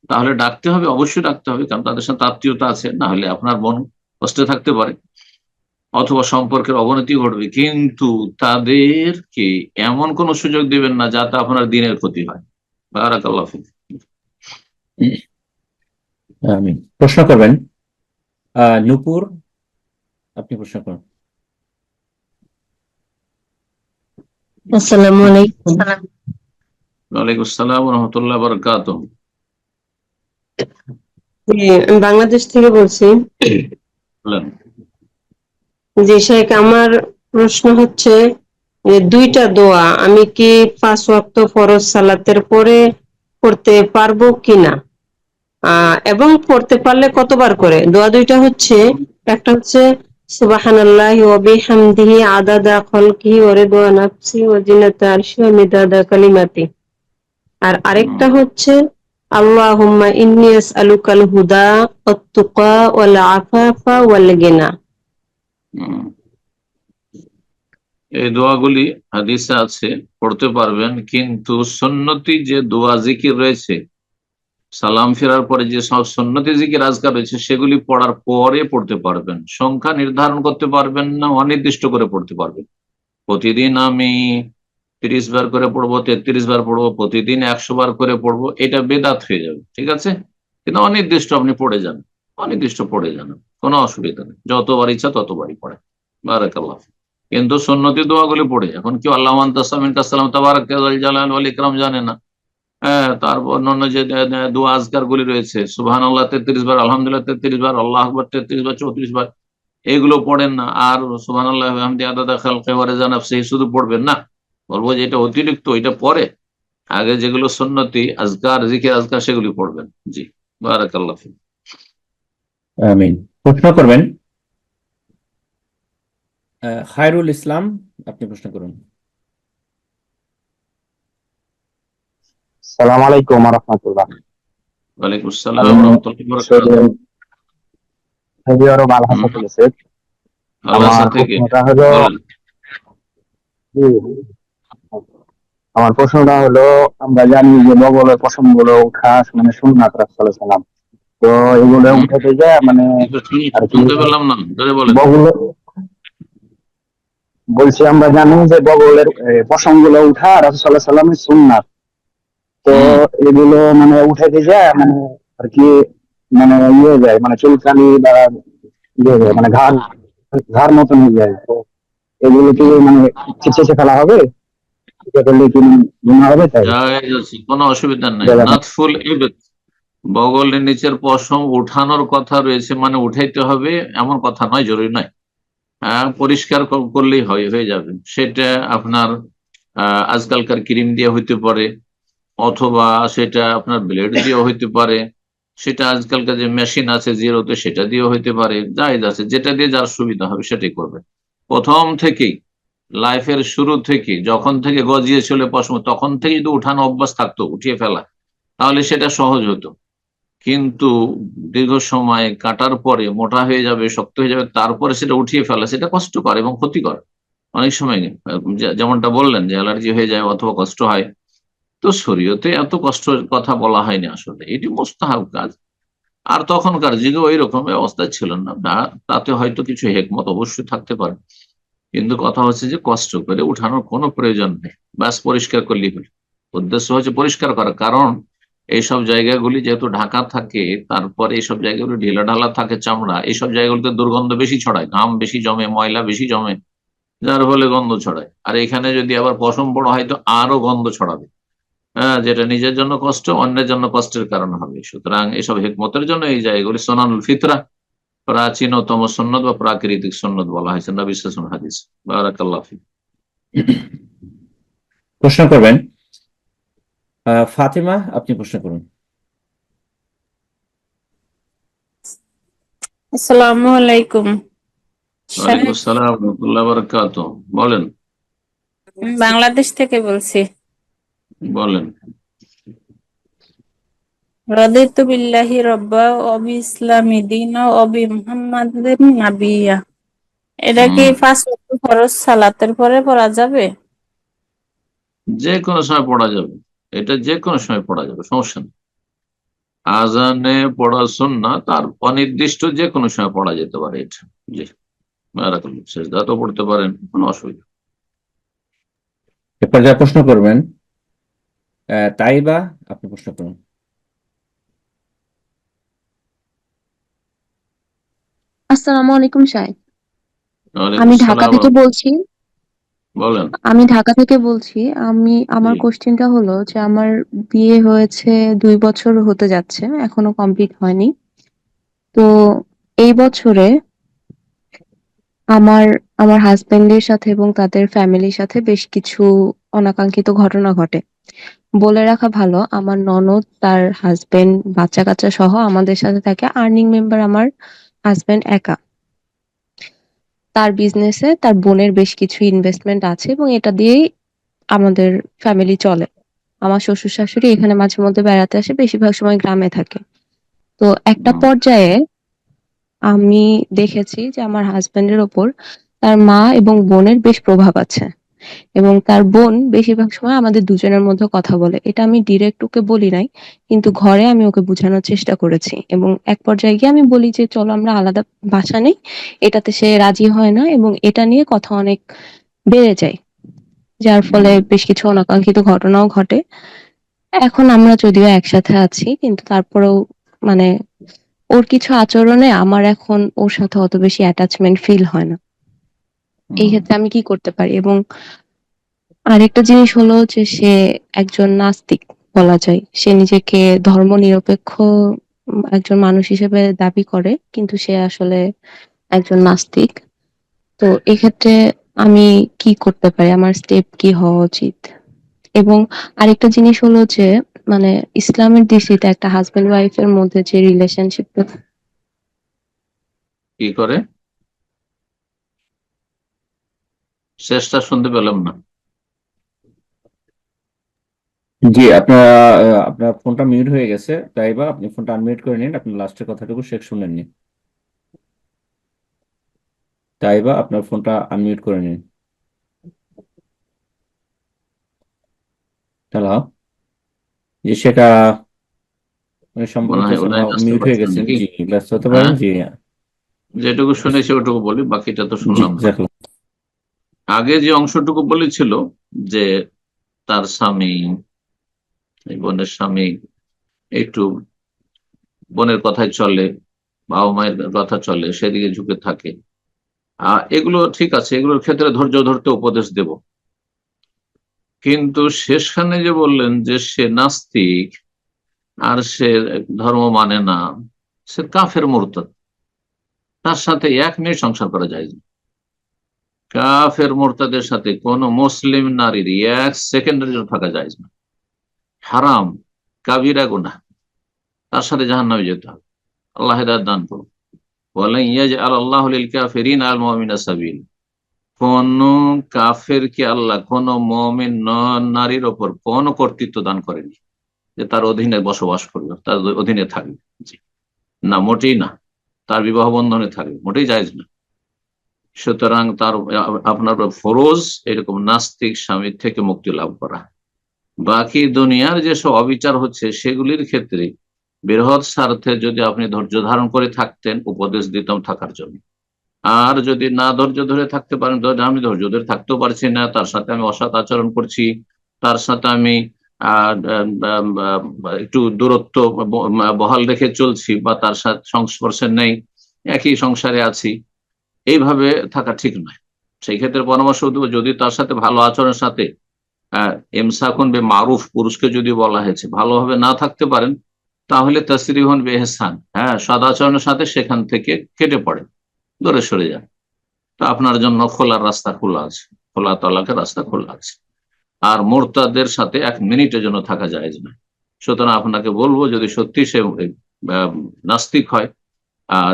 তাহলে ডাকতে হবে, অবশ্যই ডাকতে হবে, কারণ তাদের সাথে আত্মীয়তা আছে, না হলে আপনার মন কষ্টে থাকতে পারে অথবা সম্পর্কের অবনতি ঘটবে। কিন্তু তাদেরকে এমন কোন সুযোগ দিবেন না যাতে আপনার দিনের ক্ষতি হয়। বারাকাল্লাহু ফিক। আমিন। প্রশ্ন করবেন নূপুর, আপনি প্রশ্ন করুন। আসসালামু আলাইকুম। ওয়ালাইকুম আসসালাম ওয়া রাহমাতুল্লাহি ওয়া বারাকাতুহু। জি, আমি বাংলাদেশ থেকে বলছি। বলেন। জি শেখ, আমার প্রশ্ন হচ্ছে যে দুইটা দোয়া আমি কি 5 ওয়াক্ত ফরজ সালাতের পরে পড়তে পারবো কিনা, এবং পড়তে পারলে কতবার করে? দোয়া দুইটা হচ্ছে, একটা হচ্ছে সুবহানাল্লাহি ওয়া বিহামদিহি আদাদা খালকিহি ওয়া রিদওয়া নাফসি ওয়া জিনাতা আরশি ওয়া মিদাদা কালিমাতি, আর আরেকটা হচ্ছে আল্লাহুম্মা ইন্নী আসআলুকাল হুদা ওয়াত তুকা ওয়াল আফাফা ওয়াল গিনা। এই দোয়াগুলি হাদিসে আছে, পড়তে পারবেন, কিন্তু সুন্নতি যে দোয়া জিকির রয়েছে, সালাম ফেরার পরে যে সব সুন্নতি জিকির আজকার রয়েছে, সেগুলি পড়ার পরে পড়তে পারবেন। সংখ্যা নির্ধারণ করতে পারবেন না, অনির্দিষ্ট করে পড়তে পারবেন। প্রতিদিন আমি 30 বার করে পড়বো, 33 বার পড়বো, প্রতিদিন 100 বার করে পড়বো, এটা বেদাত হয়ে যাবে, ঠিক আছে? কিন্তু অনির্দিষ্ট আপনি পড়ে যান, অনির্দিষ্ট পড়ে যান, কোনো অসুবিধা নেই, যতবার ইচ্ছা ততবারই পড়ে। বারাকাল্লাহ। কিন্তু সুন্নতি দোয়াগুলি পড়ে, এখন কেউ আল্লাহ আনতাসামিন কাসসালাম তাবারাক যাল জালাল ওয়াল ইকরাম জানে না, হ্যাঁ, তারপর অন্যান্য যে দোয়া আজকার গুলি রয়েছে, সুবহানাল্লাহ 33 বার, আলহামদুলিল্লাহ 33 বার, আল্লাহু আকবার 33 বার 34 বার, এগুলো পড়েন না। আর সুবহানাল্লাহ ওয়া বিহামদিহি আদাদা খালকিহি ওয়া রিদওয়া নাফসিহি শুধু পড়বেন না, বলবো যে এটা অতিরিক্ত, এটা পরে আগে যেগুলো সুন্নতি আজকার জিকির আজকার সেগুলি পড়বেন। জি, বারাকাল্লাহু ফিক। আমিন। প্রশ্ন করবেন খায়রুল ইসলাম, আপনি প্রশ্ন করুন। আসসালামু আলাইকুম ওয়া রাহমাতুল্লাহ। ওয়ালাইকুম আসসালাম ওয়া রাহমাতুল্লাহি ওয়া বারাকাতুহু। আলহামদুলিল্লাহ বলেছে। আল্লাহ আমার থেকে প্রশ্নটা হলো, বলেন। আমার প্রশ্নটা হলো, আমরা জানি যে বগলের পশমগুলো উঠা মানে সুন্নাত রাসূল সাল্লাল্লাহু আলাইহি ওয়াসাল্লাম, তো এগুলো উঠাতে যায় মানে আর কি শুনতে পেলাম না, ধরে বলেন। বগল বলছি, আমরা জানি যে বগলের পশমগুলো উঠা রাসূল সাল্লাল্লাহু আলাইহি ওয়াসাল্লামের সুন্নাত, তো এগুলো মানে উঠাতে যায় মানে আর কি মানে ইয়ে যায়, মানে চুলকানি বা ইয়ে যায়, মানে ঘাড় মতন হয়ে যায়। তো এগুলো কি মানে ছিঁচে ফেলা হবে? এটা করলে কি গুনাহ হবে? তাই জায়েজ আছে, কোনো অসুবিধা নাই। নাতফুল ইবাদত, বগলের নিচের পশম উঠানোর কথা রয়েছে, মানে উঠাইতে হবে এমন কথা নয়, জরুরি নয়। পরিষ্কার করলেই হয়ে যাবে। সেটা আপনার আজকালকার ক্রিম দিয়ে হইতে পারে, অথবা সেটা আপনার ব্লেড দিয়ে হইতে পারে, সেটা আজকালকার যে মেশিন আছে জিরোতে সেটা দিয়েও হইতে পারে, জায়েজ আছে, যেটা দিয়ে যার সুবিধা হবে সেটাই করবে। প্রথম থেকেই লাইফের শুরু থেকে যখন থেকে গজিয়ে চলে পশম, তখন থেকে যদি উঠানো অভ্যাস থাকতো, উঠিয়ে ফেলা, তাহলে সেটা সহজ হতো। কিন্তু দীর্ঘ সময় কাটার পরে মোটা হয়ে যাবে, শক্ত হয়ে যাবে, তারপরে সেটা উঠিয়ে ফেলা, সেটা কষ্টকর এবং ক্ষতিকর। অনেক সময় যেমনটা বললেন যে অ্যালার্জি হয়ে যায় অথবা কষ্ট হয়, তো শরীয়তে এত কষ্টের কথা বলা হয়নি, আসলে এটি মুস্তাহাব কাজ। আর তখনকার যুগে ওই রকম অবস্থা ছিল না, তাতে হয়তো কিছু হেকমত অবশ্যই থাকতে পারে, কিন্তু কথা হচ্ছে যে কষ্ট করে উঠানোর কোনো প্রয়োজন নেই, ব্যাস পরিষ্কার করলেই হলো। উদ্দেশ্য হচ্ছে পরিষ্কার করা, কারণ এইসব জায়গাগুলি যেহেতু ঢাকা থাকে, তারপরে এইসব জায়গাগুলি ঢিলা ঢালা থাকে চামড়া, এইসব জায়গাগুলিতে দুর্গন্ধ বেশি ছড়ায়, ঘাম বেশি জমে, ময়লা বেশি জমে, যার ফলে গন্ধ ছড়ায়। আর এখানে যদি আবার পশম বড় হয় তো আরো গন্ধ ছড়াবে। হ্যাঁ, যেটা নিজের জন্য কষ্ট, অন্যের জন্য কষ্টের কারণ হবে। সুতরাং এসব হিকমতের জন্য এই জায়গাগুলি সোনানুল ফিতরা, প্রাচীনতম সন্ন্যত বা প্রাকৃতিক সন্ন্যত বলা হয়েছে নবী সাল্লাল্লাহু আলাইহি ওয়াসাল্লাম হাদিস। বারাকাল্লাহু ফিক। প্রশ্ন করবেন ফাতিমা, আপনি প্রশ্ন করুন। আসসালামু আলাইকুম ওয়ালাইকুম সাহেব, আসসালাম ওয়া রাহমাতুল্লাহি ওয়া বারাকাতুহু। বলেন। আমি বাংলাদেশ থেকে বলছি। বলেন। রাদিতু বিল্লাহি রাব্বা ওয়া বিইসলামি দীনা ওয়া বি মুহাম্মাদিন নাবিয়্যা। এটা কি 5 ওয়াক্ত ফরজ সালাতের পরে পড়া যাবে? যে কোনো সময় পড়া যাবে, এটা যে কোনো সময় পড়া যাবে, সমস্যা নেই। আজানে পড়া সুন্নাত, তার অনির্দিষ্ট যে কোনো সময় পড়া যেতে পারে এটা। জি, বারাকাল্লাহ। সেজদাতেও পড়তে পারেন, কোনো অসুবিধা। এরপর যা প্রশ্ন করবেন তাইবা, আপনি প্রশ্ন করুন। আসসালামু আলাইকুম সাহেব। ওয়ালাইকুম আমি ঢাকা আসসালাম। থেকে বলছি। বলেন। আমার জি। কোশ্চেনটা হলো যে আমার বিয়ে হয়েছে 2 বছর হতে যাচ্ছে, এখনো কমপ্লিট হয়নি। তো এই বছরে আমার আমার হাজবেন্ডের সাথে এবং তাদের ফ্যামিলির সাথে বেশ কিছু অনাকাঙ্ক্ষিত ঘটনা ঘটে। বলে রাখা ভালো, আমার ননদ, তার হাজবেন্ড, বাচ্চা কাচ্চা সহ আমাদের সাথে থাকে। আর্নিং মেম্বার আমার হাজবেন্ড একা। তার বিজনেসে তার বোনের বেশ কিছু ইনভেস্টমেন্ট আছে এবং এটা দিয়েই আমাদের ফ্যামিলি চলে। আমার শ্বশুর শাশুড়ি এখানে মাঝে মধ্যে বেড়াতে আসে, বেশিরভাগ সময় গ্রামে থাকে। তো একটা পর্যায়ে আমি দেখেছি যে আমার হাজবেন্ডের ওপর তার মা এবং বোনের বেশ প্রভাব আছে, এবং তার বোন বেশিরভাগ সময় আমাদের দুজনের মধ্যে কথা বলে। এটা আমি ডিরেক্ট ওকে বলি নাই, কিন্তু ঘরে আমি ওকে বোঝানোর চেষ্টা করেছি এবং এক পর্যায়ে গিয়ে আমি বলি যে চলো আমরা আলাদা বাসা নেই। এটাতে সে রাজি হয় না এবং এটা নিয়ে কথা অনেক বেড়ে যায়, যার ফলে বেশ কিছু অনাকাঙ্ক্ষিত ঘটনাও ঘটে। এখন আমরা যদিও একসাথে আছি, কিন্তু তারপরেও মানে ওর কিছু আচরণে আমার এখন ওর সাথে অত বেশি অ্যাটাচমেন্ট ফিল হয় না। এই ক্ষেত্রে আমি কি করতে পারি? এবং আরেকটা জিনিস হলো যে সে একজন নাস্তিক বলা যায়। সে নিজেকে ধর্মনিরপেক্ষ একজন মানুষ হিসেবে দাবি করে, কিন্তু সে আসলে একজন নাস্তিক। তো এক্ষেত্রে আমি কি করতে পারি? আমার স্টেপ কি হওয়া উচিত? এবং আরেকটা জিনিস হলো যে মানে ইসলামের দৃষ্টিতে একটা হাজবেন্ড ওয়াইফ এর মধ্যে যে রিলেশনশিপটা কি করে? শেষটা শুনতে পেলাম না। জি, আপনার আপনার ফোনটা মিউট হয়ে গেছে, তাইবা আপনি ফোনটা আনমিউট করে নিন, আপনি লাস্টের কথাটুকু শেষ শুনেননি। তাইবা আপনার ফোনটা আনমিউট করে নিন। হ্যালো, জি, সেটা মনে সম্ভবত হয় ওনাই আসতে মিউট হয়ে পারছেন গেছেন। নাকি? জি, ব্যস্ত হতে পারেন। হ্যাঁ, জি যেটুকু শুনেছি ওটুকু বলি, বাকিটা তো জি, শুনলাম না। জাজাকাল্লাহ। আগে যে অংশটুকু বলেছিল যে তার স্বামী, এই বোনের স্বামী একটু বোনের কথায় চলে, বাবা মায়ের কথা চলে, সেদিকে ঝুঁকে থাকে, এগুলো ঠিক আছে, এগুলোর ক্ষেত্রে ধৈর্য ধরতে উপদেশ দেব। কিন্তু শেষখানে যে বললেন যে সে নাস্তিক, আর সে ধর্ম মানে না, সে কাফের মুরতাদ, তার সাথে 1 মিনিট সংসার করা যায় না। কাফের মুরতাদের সাথে কোন মুসলিম নারীর 1 সেকেন্ডের জন্য থাকা যায় না, হারাম, কাবিরা গুনাহ, তার সাথে জাহান্নামে যেতে হবে। আল্লাহ হেদায়েত দান করুন। ওয়ালান ইয়াজআল আল্লাহু লিল কাফিরিনা আল মুমিনিনা সাবিল, কোন কাফেরকে আল্লাহ কোন মুমিন নারীর ওপর কোন কর্তৃত্ব দান করেনি যে তার অধীনে বসবাস করবে, তার অধীনে থাকবে, জি না, মোটেই না। তার বিবাহ বন্ধনে থাকবে, মোটেই জায়েজ না। সুতরাং তার আপনার ফরজ এরকম নাস্তিক স্বামীর থেকে মুক্তি লাভ করা। বাকি দুনিয়ার যেসব অবিচার হচ্ছে সেগুলির ক্ষেত্রে বৃহৎ স্বার্থে যদি আপনি ধৈর্য ধারণ করে থাকতেন, উপদেশ দিতাম থাকার জন্য। আর যদি না ধৈর্য ধরে থাকতে পারেন, আমি ধৈর্য ধরে থাকতেও পারছি না, তার সাথে আমি অসৎ আচরণ করছি, তার সাথে আমি একটু দূরত্ব বহাল রেখে চলছি, বা তার সাথে সংস্পর্শে নেই, একই সংসারে আছি, এইভাবে থাকা ঠিক নয়। সেই ক্ষেত্রে পরামর্শ দেবো, যদি তার সাথে ভালো আচরণের সাথে ইমসাকুন বে মারুফ, পুরুষকে যদি বলা হয়েছে ভালোভাবে না থাকতে পারেন, তাহলে তাসরিহুন বে ইহসান, সদাচরণের সাথে সেখান থেকে কেটে পড়েন, দূরে সরে যান। তো আপনার জন্য খোলার রাস্তা খোলা আছে, খোলা তলাকের রাস্তা খোলা আছে। আর মুরতাদের সাথে 1 মিনিটের জন্য থাকা যায় না। সুতরাং আপনাকে বলবো, যদি সত্যি সে নাস্তিক হয়,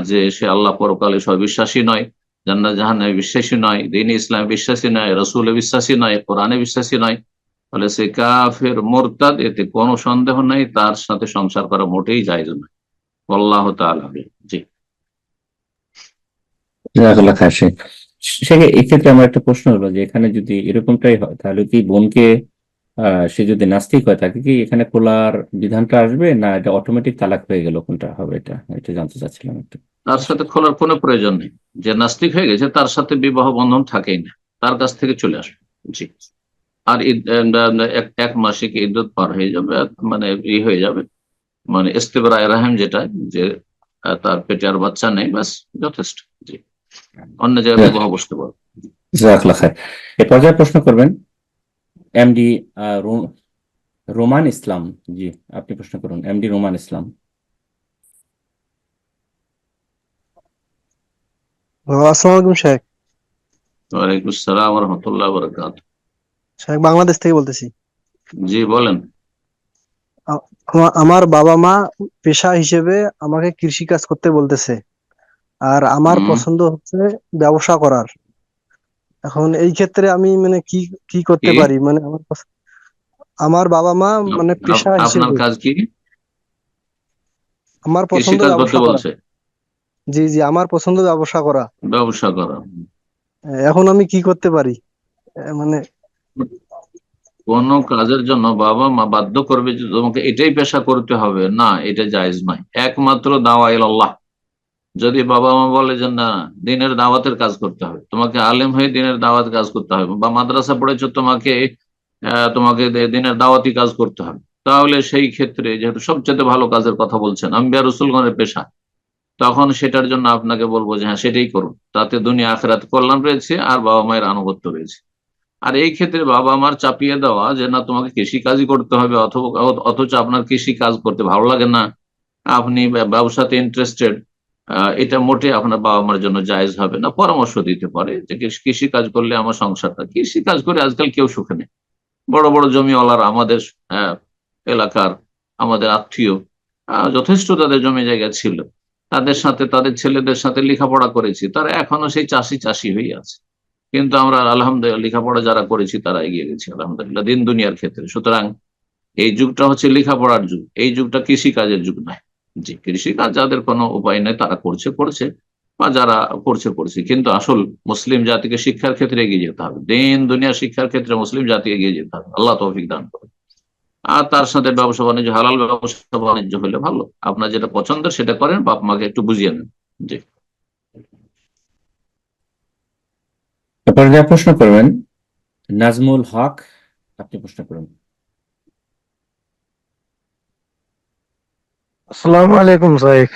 যে সে আল্লাহ পরকালে সব বিশ্বাসী নয়, জান্নাত জাহান্নামে বিশ্বাসী নয়, দ্বীন ইসলামে বিশ্বাসী নয়, রাসূলে বিশ্বাসী নয়, কোরআনে বিশ্বাসী নয়, তাহলে সে কাফের মুরতাদ, এতে কোনো সন্দেহ নাই, তার সাথে সংসার করা মোটেই জায়েজ নয়। আল্লাহু তাআলা জি। জাযাকাল্লাহ খায়ের শেখ। শেখ, এক্ষেত্রে আমার একটা প্রশ্ন হলো যে এখানে যদি এরকমটাই হয়, তাহলে কি বোনকে সে যদি নাস্তিক হয় তাকে কি এখানে খোলার বিধানটা আসবে, না এটা অটোমেটিক তালাক হয়ে গেল, কোনটা হবে? এটা এটা জানতে চাচ্ছিলাম একটু। তার সাথে খোলার কোনো প্রয়োজন নেই। যে নাস্তিক হয়ে গেছে তার সাথে বিবাহ বন্ধন থাকেই না, তার কাছ থেকে চলে আসবে, জি। আর 1 মাসিক ইদ্যত পার হয়ে যাবে, মানে হয়ে যাবে, মানে ইস্তেবরায়ে রাহিম, যেটা যে তার পেটে আর বাচ্চা নেই, ব্যাস যথেষ্ট, জি। অন্য জায়গায় বিবাহ বসতে পারবে। জাযাকাল্লাহ খায়ের। এ পর্যায়ে প্রশ্ন করবেন এমডি রোমান ইসলাম। জি, আপনি প্রশ্ন করুন, এমডি রোমান ইসলাম। আসসালামু আলাইকুম শেখ। ওয়ালাইকুম আসসালাম ওয়া রাহমাতুল্লাহি ওয়া বারাকাতুহু। শেখ, বাংলাদেশ থেকে বলতেছি। জি বলেন। আমার বাবা মা পেশা হিসেবে আমাকে কৃষি কাজ করতে বলতেছে, আর আমার পছন্দ হচ্ছে ব্যবসা করার। এখন এই ক্ষেত্রে আমি মানে কি কি করতে পারি? মানে আমার বাবা মা মানে পেশা আপনার হিসেবে কাজ কি? আমার কৃষি পছন্দ কাজ করতে ব্যবসা করা। বলছে? জি জি, আমার পছন্দ ব্যবসা করা। ব্যবসা করা। এখন আমি কি করতে পারি? মানে কোন কাজের জন্য বাবা মা বাধ্য করবে যে তোমাকে এটাই পেশা করতে হবে, না, এটা জায়েজ নয়। একমাত্র দাওয়া ইলাল্লাহ। যদি বাবা মা বলে যে না, দিনের দাওয়াতের কাজ করতে হবে, তোমাকে আলেম হয়ে দিনের দাওয়াত কাজ করতে হবে, বা মাদ্রাসা পড়েছো, তোমাকে তোমাকে দিনের দাওয়াতি কাজ করতে হবে, তাহলে সেই ক্ষেত্রে যেহেতু সবচেয়ে ভালো কাজের কথা বলছেন, আম্বিয়া রাসূলগণের পেশা, তখন সেটার জন্য আপনাকে বলবো যে হ্যাঁ, সেটাই করুন। তাতে দুনিয়া আখিরাত কল্যাণ রয়েছে, আর বাবা মায়ের আনুগত্য রয়েছে। আর এই ক্ষেত্রে বাবা মার চাপিয়ে দেওয়া যে না, তোমাকে কৃষি কাজই করতে হবে, অথচ আপনার কৃষি কাজ করতে ভালো লাগে না, আপনি ব্যবসাতে ইন্টারেস্টেড, এটা মোটে আপনার বাবা মার জন্য জায়েজ হবে না। পরামর্শ দিতে পারে যে কৃষি কাজ করলে আমার সংসারটা, কৃষি কাজ করে আজকাল কেউ সুখে নেই। বড় বড় জমিওয়ালারা আমাদের এলাকার, আমাদের আত্মীয়, যথেষ্ট তাদের জমি জায়গা ছিল, তাদের সাথে তাদের ছেলেদের সাথে লেখাপড়া করেছি, তারা এখনো সেই চাষি হয়ে আছে। কিন্তু আমরা আলহামদুলিল্লাহ লেখাপড়া যারা করেছি তারা এগিয়ে গেছি আলহামদুলিল্লাহ দিন দুনিয়ার ক্ষেত্রে। সুতরাং এই যুগটা হচ্ছে লেখাপড়ার যুগ, এই যুগটা কৃষি কাজের যুগ নয়। জি, কৃষি কাজ যাদের কোনো উপায় নেই তারা করছে, বা যারা করছে, কিন্তু আসল মুসলিম জাতিকে শিক্ষার ক্ষেত্রে এগিয়ে যেতে হবে, দিন দুনিয়ার শিক্ষার ক্ষেত্রে মুসলিম জাতি এগিয়ে যেতে হবে। আল্লাহ তৌফিক দান করে। আর তার সাথে ব্যবসা বাণিজ্য, হালাল ব্যবসা বাণিজ্য হলে ভালো। আপনার যেটা পছন্দের সেটা করেন, বাপ মাকে একটু বুঝিয়ে নেন। জি। এরপর যা প্রশ্ন করবেন নাজমুল হক, আপনি প্রশ্ন করুন। আসসালামু আলাইকুম সাহেব।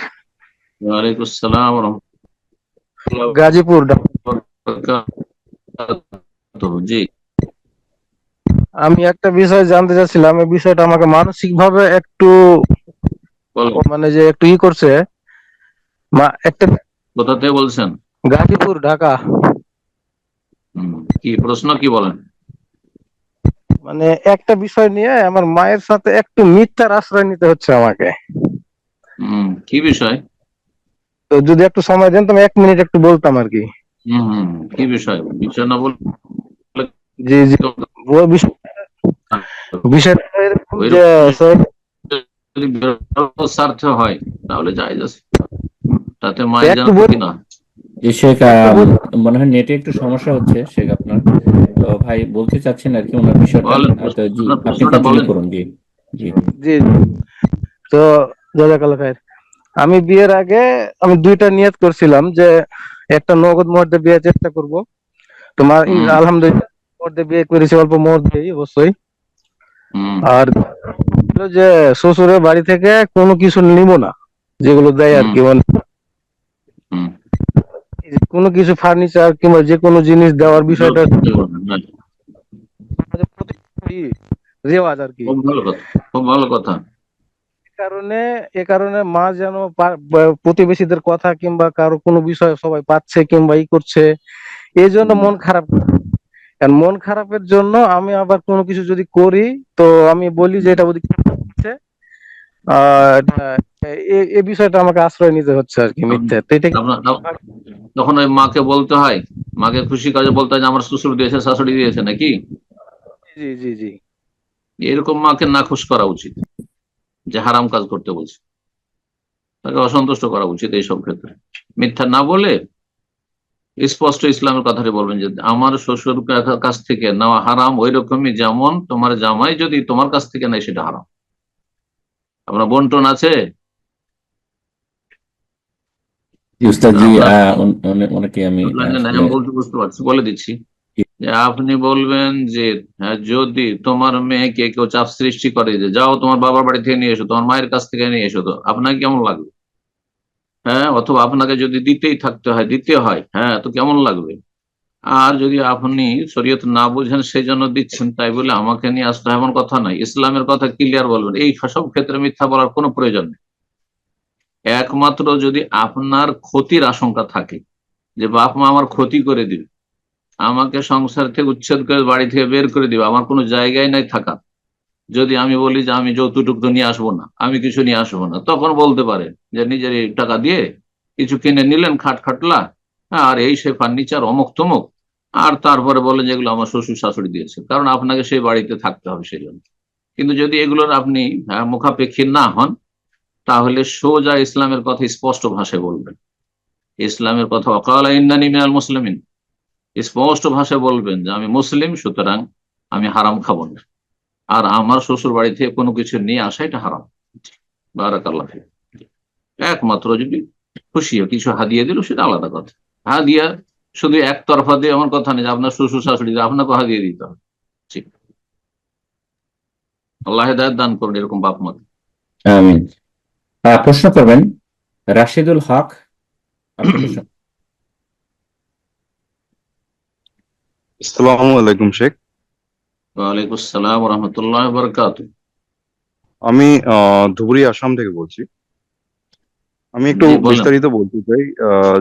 ওয়ালাইকুম আসসালাম ওয়া রাহমাতুল্লাহ গাজীপুর। জি। আমি একটা বিষয় জানতে চাচ্ছিলাম, এই বিষয়টা আমাকে মানসিক ভাবে একটু বলেন। ও মানে যে একটু করছে একটা কোথা থেকে বলছেন? গাজীপুর, ঢাকা। কি প্রশ্ন, কি বলেন? মানে একটা বিষয় নিয়ে আমার মায়ের সাথে একটু মিথ্যার আশ্রয় নিতে হচ্ছে আমাকে। কি বিষয়? তো যদি একটু সময় দেন তো আমি 1 মিনিট একটু বলতাম আর কি। কি বিষয়? বিষয় না বললে জি জি, বিষয়টা এরকম যে স্যার, যদি স্বার্থ হয় তাহলে যাই যাচ্ছে, তাতে মায়ের যেন একটু ক্ষতি না হয়। জি শেখ, মনে হয় নেটে একটু সমস্যা হচ্ছে শেখ আপনার। তো ভাই বলতে চাচ্ছেন আর কি ওনার বিষয়টা। বলেন, তো জি, আপনার আপনি প্রশ্নটা কন্টিনিউ বলেন। করুন। জি জি জি তো জাযাকাল্লাহ খায়ের। আমি বিয়ের আগে আমি 2টা নিয়ত করছিলাম যে একটা নগদ মোহরে বিয়ে চেষ্টা করব। তোমার আলহামদুলিল্লাহ মোহরে বিয়ে করেছি, অল্প মোহর দিয়েই অবশ্যই। আর হলো যে শ্বশুরের বাড়ি থেকে কোনো কিছু নিব না, যেগুলো দেয় আর কি, মানে কোনো কিছু ফার্নিচার কিংবা যে কোনো জিনিস দেওয়ার বিষয়টা রেওয়াজ আর কি। খুব ভালো কথা, খুব ভালো কথা। এ কারণে মা যেন প্রতিবেশীদের কথা কিংবা কারো কোনো বিষয় সবাই পাচ্ছে কিংবা করছে, এই জন্য মন খারাপ। কারণ মন খারাপের জন্য আমি আবার কোনো কিছু যদি করি তো আমি বলি যে এটা ওদিকে হচ্ছে, এই বিষয়টা আমাকে আশ্রয় নিতে হচ্ছে আর কি, মিথ্যে। তো এটা তখন ওই মাকে বলতে হয়, মাকে খুশি কাজে বলতে হয় যে আমার শ্বশুর দিয়েছে, শাশুড়ি দিয়েছে, নাকি? জি জি জি, এরকম মাকে নাখুশ করা উচিত, যে হারাম কাজ করতে বলছে, তাকে অসন্তুষ্ট করা উচিত এইসব ক্ষেত্রে। মিথ্যা না বলে স্পষ্ট ইসলামের কথাটি বলবেন যে আমার শ্বশুর কাছ থেকে নেওয়া হারাম ওই রকমই যেমন তোমার জামাই যদি তোমার কাছ থেকে নেয় সেটা হারাম। আপনার বন্টন আছে? উস্তাদ জি, ওনাকে আমি আসলে আমি বলতে বুঝতে পারছি, বলে দিচ্ছি যে আপনি বলবেন যে যদি তোমার মেয়েকে কেউ চাপ সৃষ্টি করে যে যাও তোমার বাবার বাড়ি থেকে নিয়ে এসো, তোমার মায়ের কাছ থেকে নিয়ে এসো, তো আপনাকে কেমন লাগবে? হ্যাঁ, অথবা আপনাকে যদি দিতেই থাকতে হয়, দিতে হয়, হ্যাঁ, তো কেমন লাগবে? আর যদি আপনি শরীয়ত না বুঝেন সেই জন্য দিচ্ছেন, তাই বলে আমাকে নিয়ে আসতে এমন কথা নাই, ইসলামের কথা ক্লিয়ার বলবেন। এই সব ক্ষেত্রে মিথ্যা বলার কোনো প্রয়োজন নেই। একমাত্র যদি আপনার ক্ষতির আশঙ্কা থাকে, যে বাপ মা আমার ক্ষতি করে দিবে, আমাকে সংসার থেকে উচ্ছেদ করে বাড়ি থেকে বের করে দিবে, আমার কোনো জায়গায় নাই থাকা, যদি আমি বলি যে আমি যৌতুক তো নিয়ে আসবো না, আমি কিছু নিয়ে আসবো না, তখন বলতে পারে যে নিজের এই টাকা দিয়ে কিছু কিনে নিলেন, খাটলা, আর এই সে ফার্নিচার অমুক তমুক, আর তারপরে বলেন যেগুলো আমার শ্বশুর শাশুড়ি দিয়েছে, কারণ আপনাকে সেই বাড়িতে থাকতে হবে সেই জন্য। কিন্তু যদি এগুলোর আপনি মুখাপেক্ষী না হন, তাহলে সোজা ইসলামের কথা স্পষ্ট ভাষায় বলবেন। ইসলামের কথা ওয়াকালা ইন্নানী মিনাল মুসলিমিন, স্পষ্ট ভাষায় বলবেন যে আমি মুসলিম, সুতরাং আমি হারাম খাবো না, আর আমার শ্বশুর বাড়ি থেকে কোনো কিছু নিয়ে আসা এটা হারাম। বারাকাল্লাহ ফিক। একমাত্র যদি খুশি কিছু হাদিয়া দিল সেটা আলাদা কথা। হাদিয়া শুধু একতরফা দিয়ে আমার কথা নেই, আপনার শ্বশুর শাশুড়ি আপনাকে হাদিয়া দিতে হবে। ঠিক, আল্লাহ হেদায়েত দান করুন এরকম বাপ মা। আমিন। প্রশ্ন করবেন রাশিদুল হক, আপনি প্রশ্ন। আসসালামু আলাইকুম শেখ। ওয়ালাইকুম আসসালাম ওয়া রাহমাতুল্লাহি ওয়া বারাকাতুহু। আমি ধুবড়ী, আসাম থেকে বলছি। আমি একটু জি, বলেন। বিস্তারিত বলতে চাই,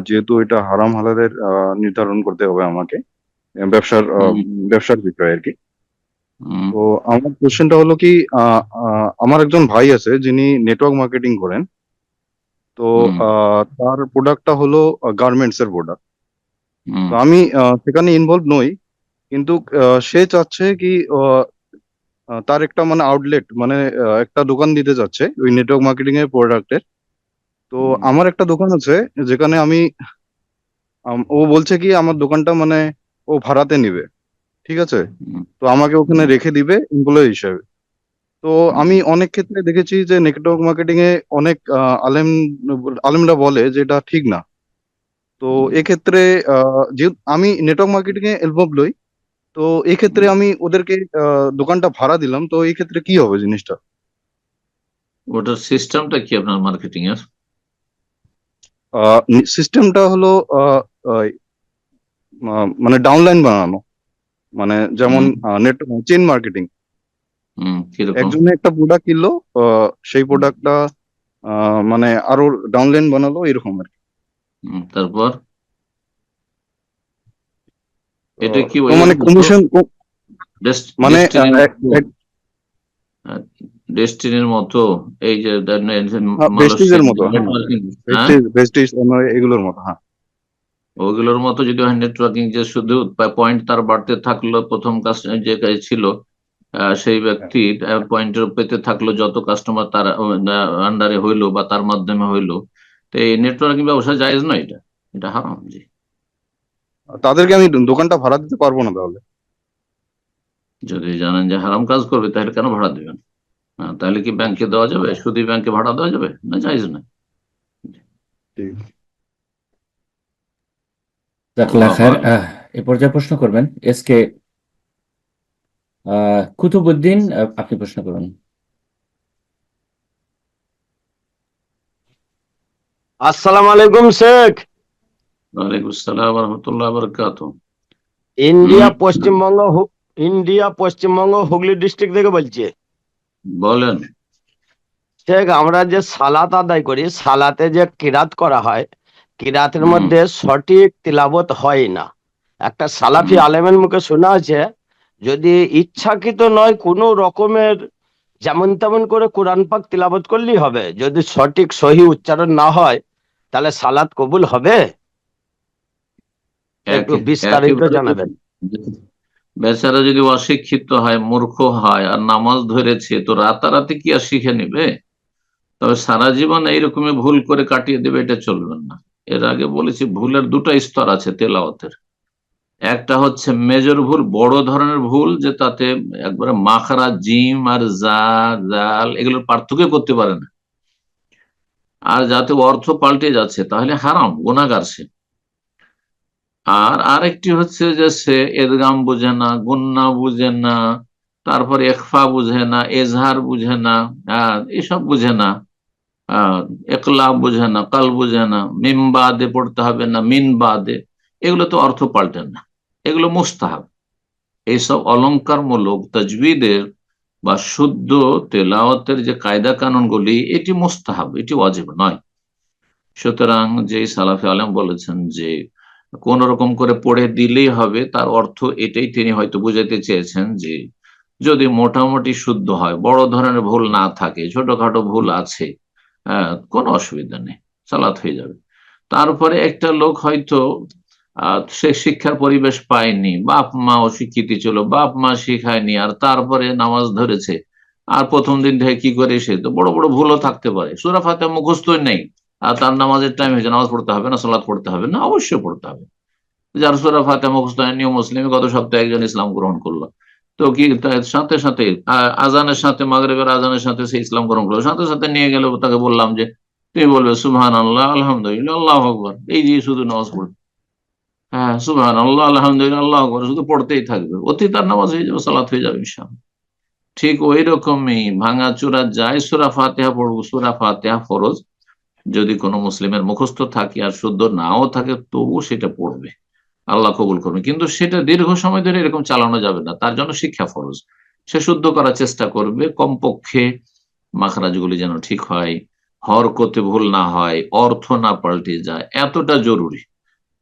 যেহেতু এটা হারাম হালালের নির্ধারণ করতে হবে আমাকে, ব্যবসার বিষয় আর কি। তো আমার কোশ্চেনটা হলো কি, আমার একজন ভাই আছে যিনি নেটওয়ার্ক মার্কেটিং করেন। তো তার প্রোডাক্টটা হলো গার্মেন্টস এর প্রোডাক্ট। তো আমি সেখানে ইনভলভ নই, কিন্তু সে চাচ্ছে কি তার একটা মানে আউটলেট, মানে একটা দোকান দিতে চাচ্ছে ওই নেটওয়ার্ক মার্কেটিং এর প্রোডাক্টের। তো আমার একটা দোকান আছে যেখানে আমি ও বলছে কি আমার দোকানটা মানে ও ভাড়াতে নিবে, ঠিক আছে, তো আমাকে ওখানে রেখে দিবে এমপ্লয়ি হিসেবে। তো আমি অনেক ক্ষেত্রে দেখেছি যে নেটওয়ার্ক মার্কেটিং এ অনেক আলেমরা বলে যে এটা ঠিক না। তো এক্ষেত্রে যে আমি নেটওয়ার্ক মার্কেটিং এ ইনভলভ লই, তো এই ক্ষেত্রে আমি ওদেরকে দোকানটা ভাড়া দিলাম, তো এই ক্ষেত্রে কি হবে জিনিসটা? ওটার সিস্টেমটা কি আপনার মার্কেটিং এর? সিস্টেমটা হলো মানে ডাউনলাইন বানানো, মানে যেমন নেট চেইন মার্কেটিং। একজনে একটা প্রোডাক্ট কিনলো, সেই প্রোডাক্টটা মানে আরো ডাউনলাইন বানালো এরকম আর কি। তারপর এটা কি তো মানে কমিশন মানে ডেস্টিনির মতো এই যে ভেস্টিজের মতো, হ্যাঁ নেটওয়ার্কিং, ভেস্টিজ এগুলোর মতো, হ্যাঁ ওগুলোর মতো যদি হয় নেটওয়ার্কিং, যে শুধু পয়েন্ট তার বাড়তে থাকলো, প্রথম যে কাজ ছিল সেই ব্যক্তির পয়েন্টের পেতে থাকলো, যত কাস্টমার তার আন্ডারে হইলো বা তার মাধ্যমে হইলো, তো এই নেটওয়ার্কিং ব্যবসা জায়েজ নয়, এটা হারাম। জি, তাদেরকে আমি দোকানটা ভাড়া দিতে পারবো না তাহলে? যদি জানেন যে হারাম কাজ করবে তাহলে কেন ভাড়া দিবেন? তাহলে কি ব্যাংকে দেওয়া যাবে? শুধু ব্যাংকে ভাড়া দেওয়া যাবে না? জায়েজ নয়। জাযাকাল্লাহ খায়ের। এ পর্যায়ে প্রশ্ন করবেন এসকে কুতুবউদ্দিন, আপনি প্রশ্ন করুন। আসসালামু আলাইকুম শেখ। ওয়ালাইকুম আসসালাম ওয়া রাহমাতুল্লাহি ওয়া বারাকাতুহু। ইন্ডিয়া পশ্চিমবঙ্গ হুগলি ডিস্ট্রিক্ট থেকে বলছি। বলেন। শেখ, আমরা যে সালাত আদায় করি, সালাতে যে কিরাত করা হয়, কিরাতের মধ্যে সঠিক তিলাবত হয় না। একটা সালাফি আলেমের মুখে শোনা আছে, যদি ইচ্ছাকৃত নয় কোনো রকমের যেমন তেমন করে কোরআন পাক তিলাবত করলেই হবে, যদি সঠিক সহি উচ্চারণ না হয় তাহলে সালাত কবুল হবে? একটু বিস্তারিত জানাবেন। বেচারা যদি অশিক্ষিত হয়, মূর্খ হয়, আর নামাজ ধরেছে, তো রাতারাতি কি আর শিখে নিবে? তবে সারা জীবন এইরকমই ভুল করে কাটিয়ে দেবে, এটা চলবে না। এর আগে বলেছি ভুলের দুটো স্তর আছে তেলাওয়াতের। একটা হচ্ছে মেজর ভুল, বড় ধরনের ভুল, যে তাতে একবারে মাখরা, জিম আর জাল এগুলোর পার্থক্য করতে পারে না, আর যাতে অর্থ পাল্টে যাচ্ছে, তাহলে হারাম, গুনাহগার সে। আর আরেকটি হচ্ছে যে সে এদগাম বুঝে না, গুন্না বুঝে না, তারপরে একফা বুঝে না, এজহার বুঝে না, এসব বুঝে না, একলা বুঝে না, কাল বুঝে না, মিম বাদে পড়তে হবে না মিন বাদে, এগুলো তো অর্থ পাল্টেন না, এগুলো মুস্তাহাব। এইসব অলংকারমূলক তাজবিদের বা শুদ্ধ তেলাওয়াতের যে কায়দা কানুনগুলি, এটি মুস্তাহাব, এটি ওয়াজিব নয়। সুতরাং যে সালাফি আলেম বলেছেন যে কোন রকম করে পড়ে দিলেই হবে, তার অর্থ এটাই তিনি হয়তো বুঝাতে চেয়েছেন যে যদি মোটামুটি শুদ্ধ হয়, বড় ধরনের ভুল না থাকে, ছোটখাটো ভুল আছে, কোনো অসুবিধা নেই, সালাত হয়ে যাবে। তারপরে একটা লোক হয়তো সে শিক্ষার পরিবেশ পায়নি, বাপ মা অশিক্ষিত ছিল, বাপ মা শিখায়নি, আর তারপরে নামাজ ধরেছে, আর প্রথম দিন থেকে কি করে, সে তো বড় বড় ভুলও থাকতে পারে। সূরা ফাতিহা মুখস্থই নেই, আর তার নামাজের টাইম হয়েছে, নামাজ পড়তে হবে না, সালাত পড়তে হবে না? অবশ্যই পড়তে হবে। যার সূরা ফাতিহা মুখস্থ হয়নি, মুসলিম গত সপ্তাহে একজন ইসলাম গ্রহণ করলো, তো কি সাথে সাথে আজানের সাথে, মাগরিবের আজানের সাথে সে ইসলাম গ্রহণ করলো, সাথে সাথে নিয়ে গেল, তাকে বললাম যে তুমি বলবে সুবহানাল্লাহ, আলহামদুলিল্লাহ, আল্লাহু আকবার, এই যে শুধু নামাজ পড়বে, হ্যাঁ সুবহানাল্লাহ, আলহামদুলিল্লাহ, আল্লাহু আকবার শুধু পড়তেই থাকবে, অতি তার নামাজ হয়ে যাবে, সালাত হয়ে যাবে ইনশাআল্লাহ। ঠিক ওই রকমই ভাঙাচোরা যায় সূরা ফাতিহা পড়বো, সূরা ফাতিহা ফরজ, যদি কোনো মুসলিমের মুখস্থ থাকে আর শুদ্ধ নাও থাকে, তবু সেটা পড়বে, আল্লাহ কবুল করবে। কিন্তু সেটা দীর্ঘ সময় ধরে এরকম চালানো যাবে না, তার জন্য শিক্ষা ফরজ। সে শুদ্ধ করার চেষ্টা করবে, কমপক্ষে মাখরাজগুলি যেন ঠিক হয়, হরকতে ভুল না হয়, অর্থ না পাল্টে যায়, এতটা জরুরি।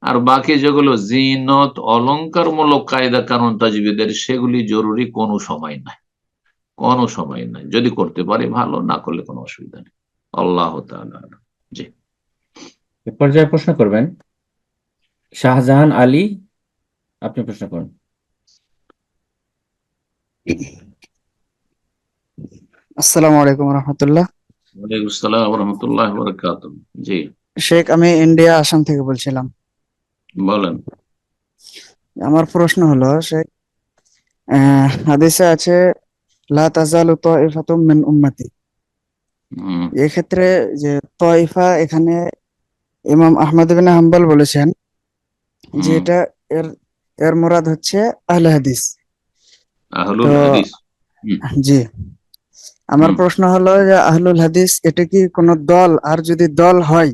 আর বাকি যেগুলো জিনত, অলংকারমূলক কায়দা কানুন তাজবিদের, সেগুলি জরুরি কোনো সময় নাই, কোনো সময় নাই। যদি করতে পারে ভালো, না করলে কোনো অসুবিধা নেই। আল্লাহ তাআলা জি। এ পর্যায়ে প্রশ্ন করবেন শাহজাহান আলী, আপনি প্রশ্ন করুন। আসসালামু আলাইকুম রহমতুল্লাহ। ওয়ালাইকুম আসসালাম ওয়া রাহমাতুল্লাহি ওয়া বারাকাতুহু। জি শেখ, আমি ইন্ডিয়া আসাম থেকে বলছিলাম। বলেন। আমার প্রশ্ন হলো শেখ, হাদিসে আছে লা তাজালু তাইফাতুম মিন উম্মতি, এক্ষেত্রে যে তাইফা, এখানে ইমাম আহমদ ইবনে হাম্বল বলেছেন যে এটা এর এর মুরাদ হচ্ছে আহলে হাদিস। আহলুল হাদিস। জি, আমার প্রশ্ন হলো যে আহলুল হাদিস এটা কি কোনো দল? আর যদি দল হয়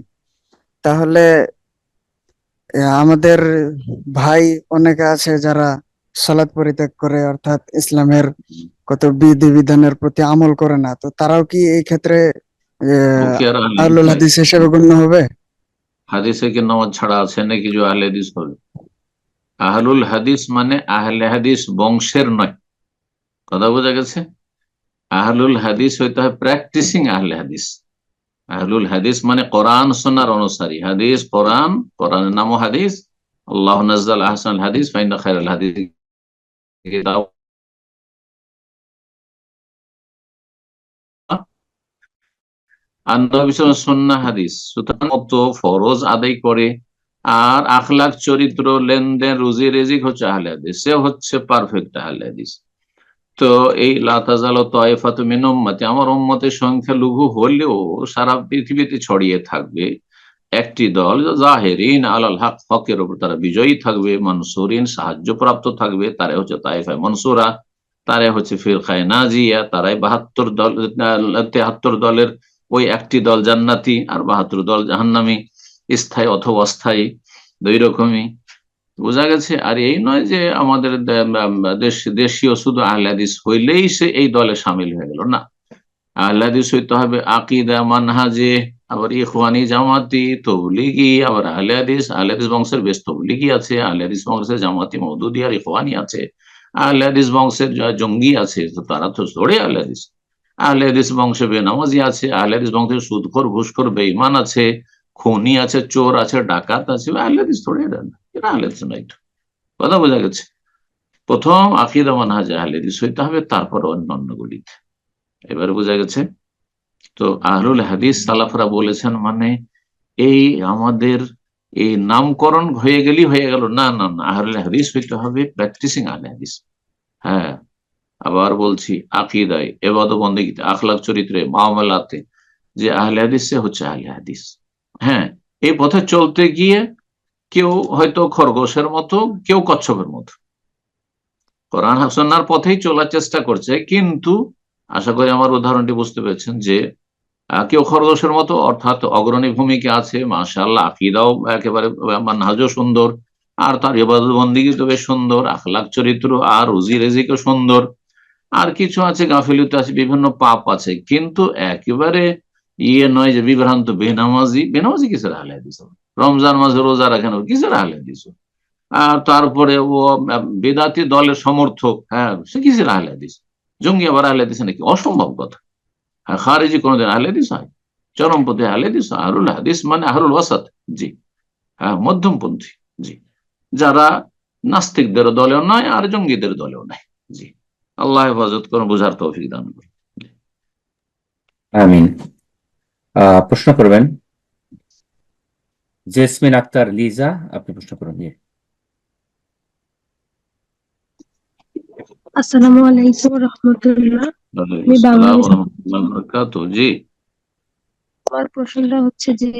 তাহলে আমাদের ভাই অনেকে আছে যারা সালাত পরিত্যাগ করে, অর্থাৎ ইসলামের কত বিধি বিধানের প্রতি আমল করে না, তো তারাও কি এই ক্ষেত্রে ও কি আর আহলে হাদিস আহলুল হয়? হাদিস হিসেবে গণ্য হবে? হাদিসে কি নামাজ ছাড়া আছে নাকি যে আহলে হাদিস হবে? আহলুল হাদিস মানে আহলে হাদিস বংশের নয়, কথা বোঝা গেছে? আহলুল হাদিস হইতে হয় প্র্যাকটিসিং আহলে হাদিস। আহলুল হাদিস মানে কোরআন সুন্নাহর অনুসারী। হাদিস কোরআন, কোরআনের নামও হাদিস। আল্লাহু নাযাল আহসানাল হাদিস ফাইন্না খায়রাল হাদিস কিতাব আর নবী সাল্লাল্লাহু আলাইহি সুন্নাহ হাদিস। সুতরাং তো ফরজ আদায় করে আর আখলাক চরিত্র লেনদেন রুজি রিজিক হচ্ছে আহলে হাদিস, সে হচ্ছে পারফেক্ট আহলে হাদিস। তো এই লা তাযালু তায়ফাতু মিন উম্মতি, আমার উম্মতের সংখ্যা লঘু হলেও সারা পৃথিবীতে ছড়িয়ে থাকবে একটি দল, জাহিরিন আলাল হক, হকের উপর তারা বিজয়ী থাকবে, মানসুরিন সাহায্যপ্রাপ্ত থাকবে, তারা হচ্ছে তায়েফায়ে মনসুরা, তারা হচ্ছে ফিরকায়ে নাজিয়া, তারাই 72 দল 73 দলের ওই একটি দল জান্নাতি আর 72 দল জাহান্নামী, স্থায়ী অথবা অস্থায়ী, দুই রকমই। বোঝা গেছে? আর এই নয় যে আমাদের দেশীয় শুধু আহলে হাদিস হইলেই সে এই দলে সামিল হয়ে গেল, না। আহলে হাদিস হইতে হবে আকীদা, মানহাজে, আবার ইখওয়ানি, জামাতি, তবলিগি, আবার আহলে হাদিস বংশের বেশ তবলিগি আছে, আহলে হাদিস বংশের জামাতি, মওদুদি আর ইখওয়ানি আছে, আহলে হাদিস বংশের জঙ্গি আছে, তো তারা তো ধরে আহলে হাদিস। আহলে হাদিস বংশে বেনামাজি আছে, আহলে হাদিস বংশের সুদখোর, ঘুষখোর, বেঈমান আছে, খুনি আছে, চোর আছে, ডাকাত আছে, আহলে হাদিস ধরে এরা না, এরা আহলে হাদিস নাই। কথা বোঝা গেছে? প্রথম আকীদা মানহাজ আহলে হাদিস হইতে হবে, তারপর অন্যান্য গুলিতে। এবার বোঝা গেছে? তো আহলুল হাদিস সালাফরা বলেছেন মানে এই আমাদের এই নামকরণ হয়ে গেলেই হয়ে গেল, না না না, আহলুল হাদিস হইতে হবে প্র্যাকটিসিং আহলে হাদিস। হ্যাঁ, আবার বলছি আকীদায়, ইবাদত বন্দেগীতে, আখলাক চরিত্রে, মুআমালাতে যে আহলে হাদিস সে হচ্ছে আহলে হাদিস। হ্যাঁ, এই পথে চলতে গিয়ে কেউ হয়তো খরগোশের মতো, কেউ কচ্ছপের মতো কোরআন সুন্নাহর পথেই চলার চেষ্টা করছে, কিন্তু আশা করি আমার উদাহরণটি বুঝতে পেরেছেন যে কেউ খরগোশের মতো, অর্থাৎ অগ্রণী ভূমিকা আছে, মাশাআল্লাহ, আকীদাও একেবারে মানহাজও সুন্দর, আর তার ইবাদত বন্দেগী তো বেশ সুন্দর, আখলাক চরিত্র আর রুজি রিজিকও সুন্দর। আর কিছু আছে গাফিলতি আছে, বিভিন্ন পাপ আছে, কিন্তু একেবারে নয় যে বিভ্রান্ত বেনামাজি। বেনামাজি কিসের আহলে হাদিস? রমজান মাসে রোজা রাখেন, কিসের আহলে হাদিস? আর তারপরে ও বেদাতি দলের সমর্থক, হ্যাঁ, সে কিসের আহলে হাদিস? জঙ্গি আবার আহলে হাদিস নাকি? অসম্ভব কথা। হ্যাঁ, খারিজি কোনোদিন আহলে হাদিস হয়? চরমপন্থী আহলে হাদিস। আহলুল হাদিস মানে আহলুল ওয়াসাত, জি, হ্যাঁ, মধ্যমপন্থী, জি, যারা নাস্তিকদের দলেও নয় আর জঙ্গিদের দলেও নাই। জি, আল্লাহ হেফাজত করুন, বুঝার তৌফিক দান করুন। আমিন। প্রশ্ন করবেন জেসমিন আক্তার লিজা, আপনি প্রশ্ন করুন। আসসালামু আলাইকুম রহমতুল্লাহ। আমি বাংলাদেশ। জি, আমার প্রশ্নটা হচ্ছে যে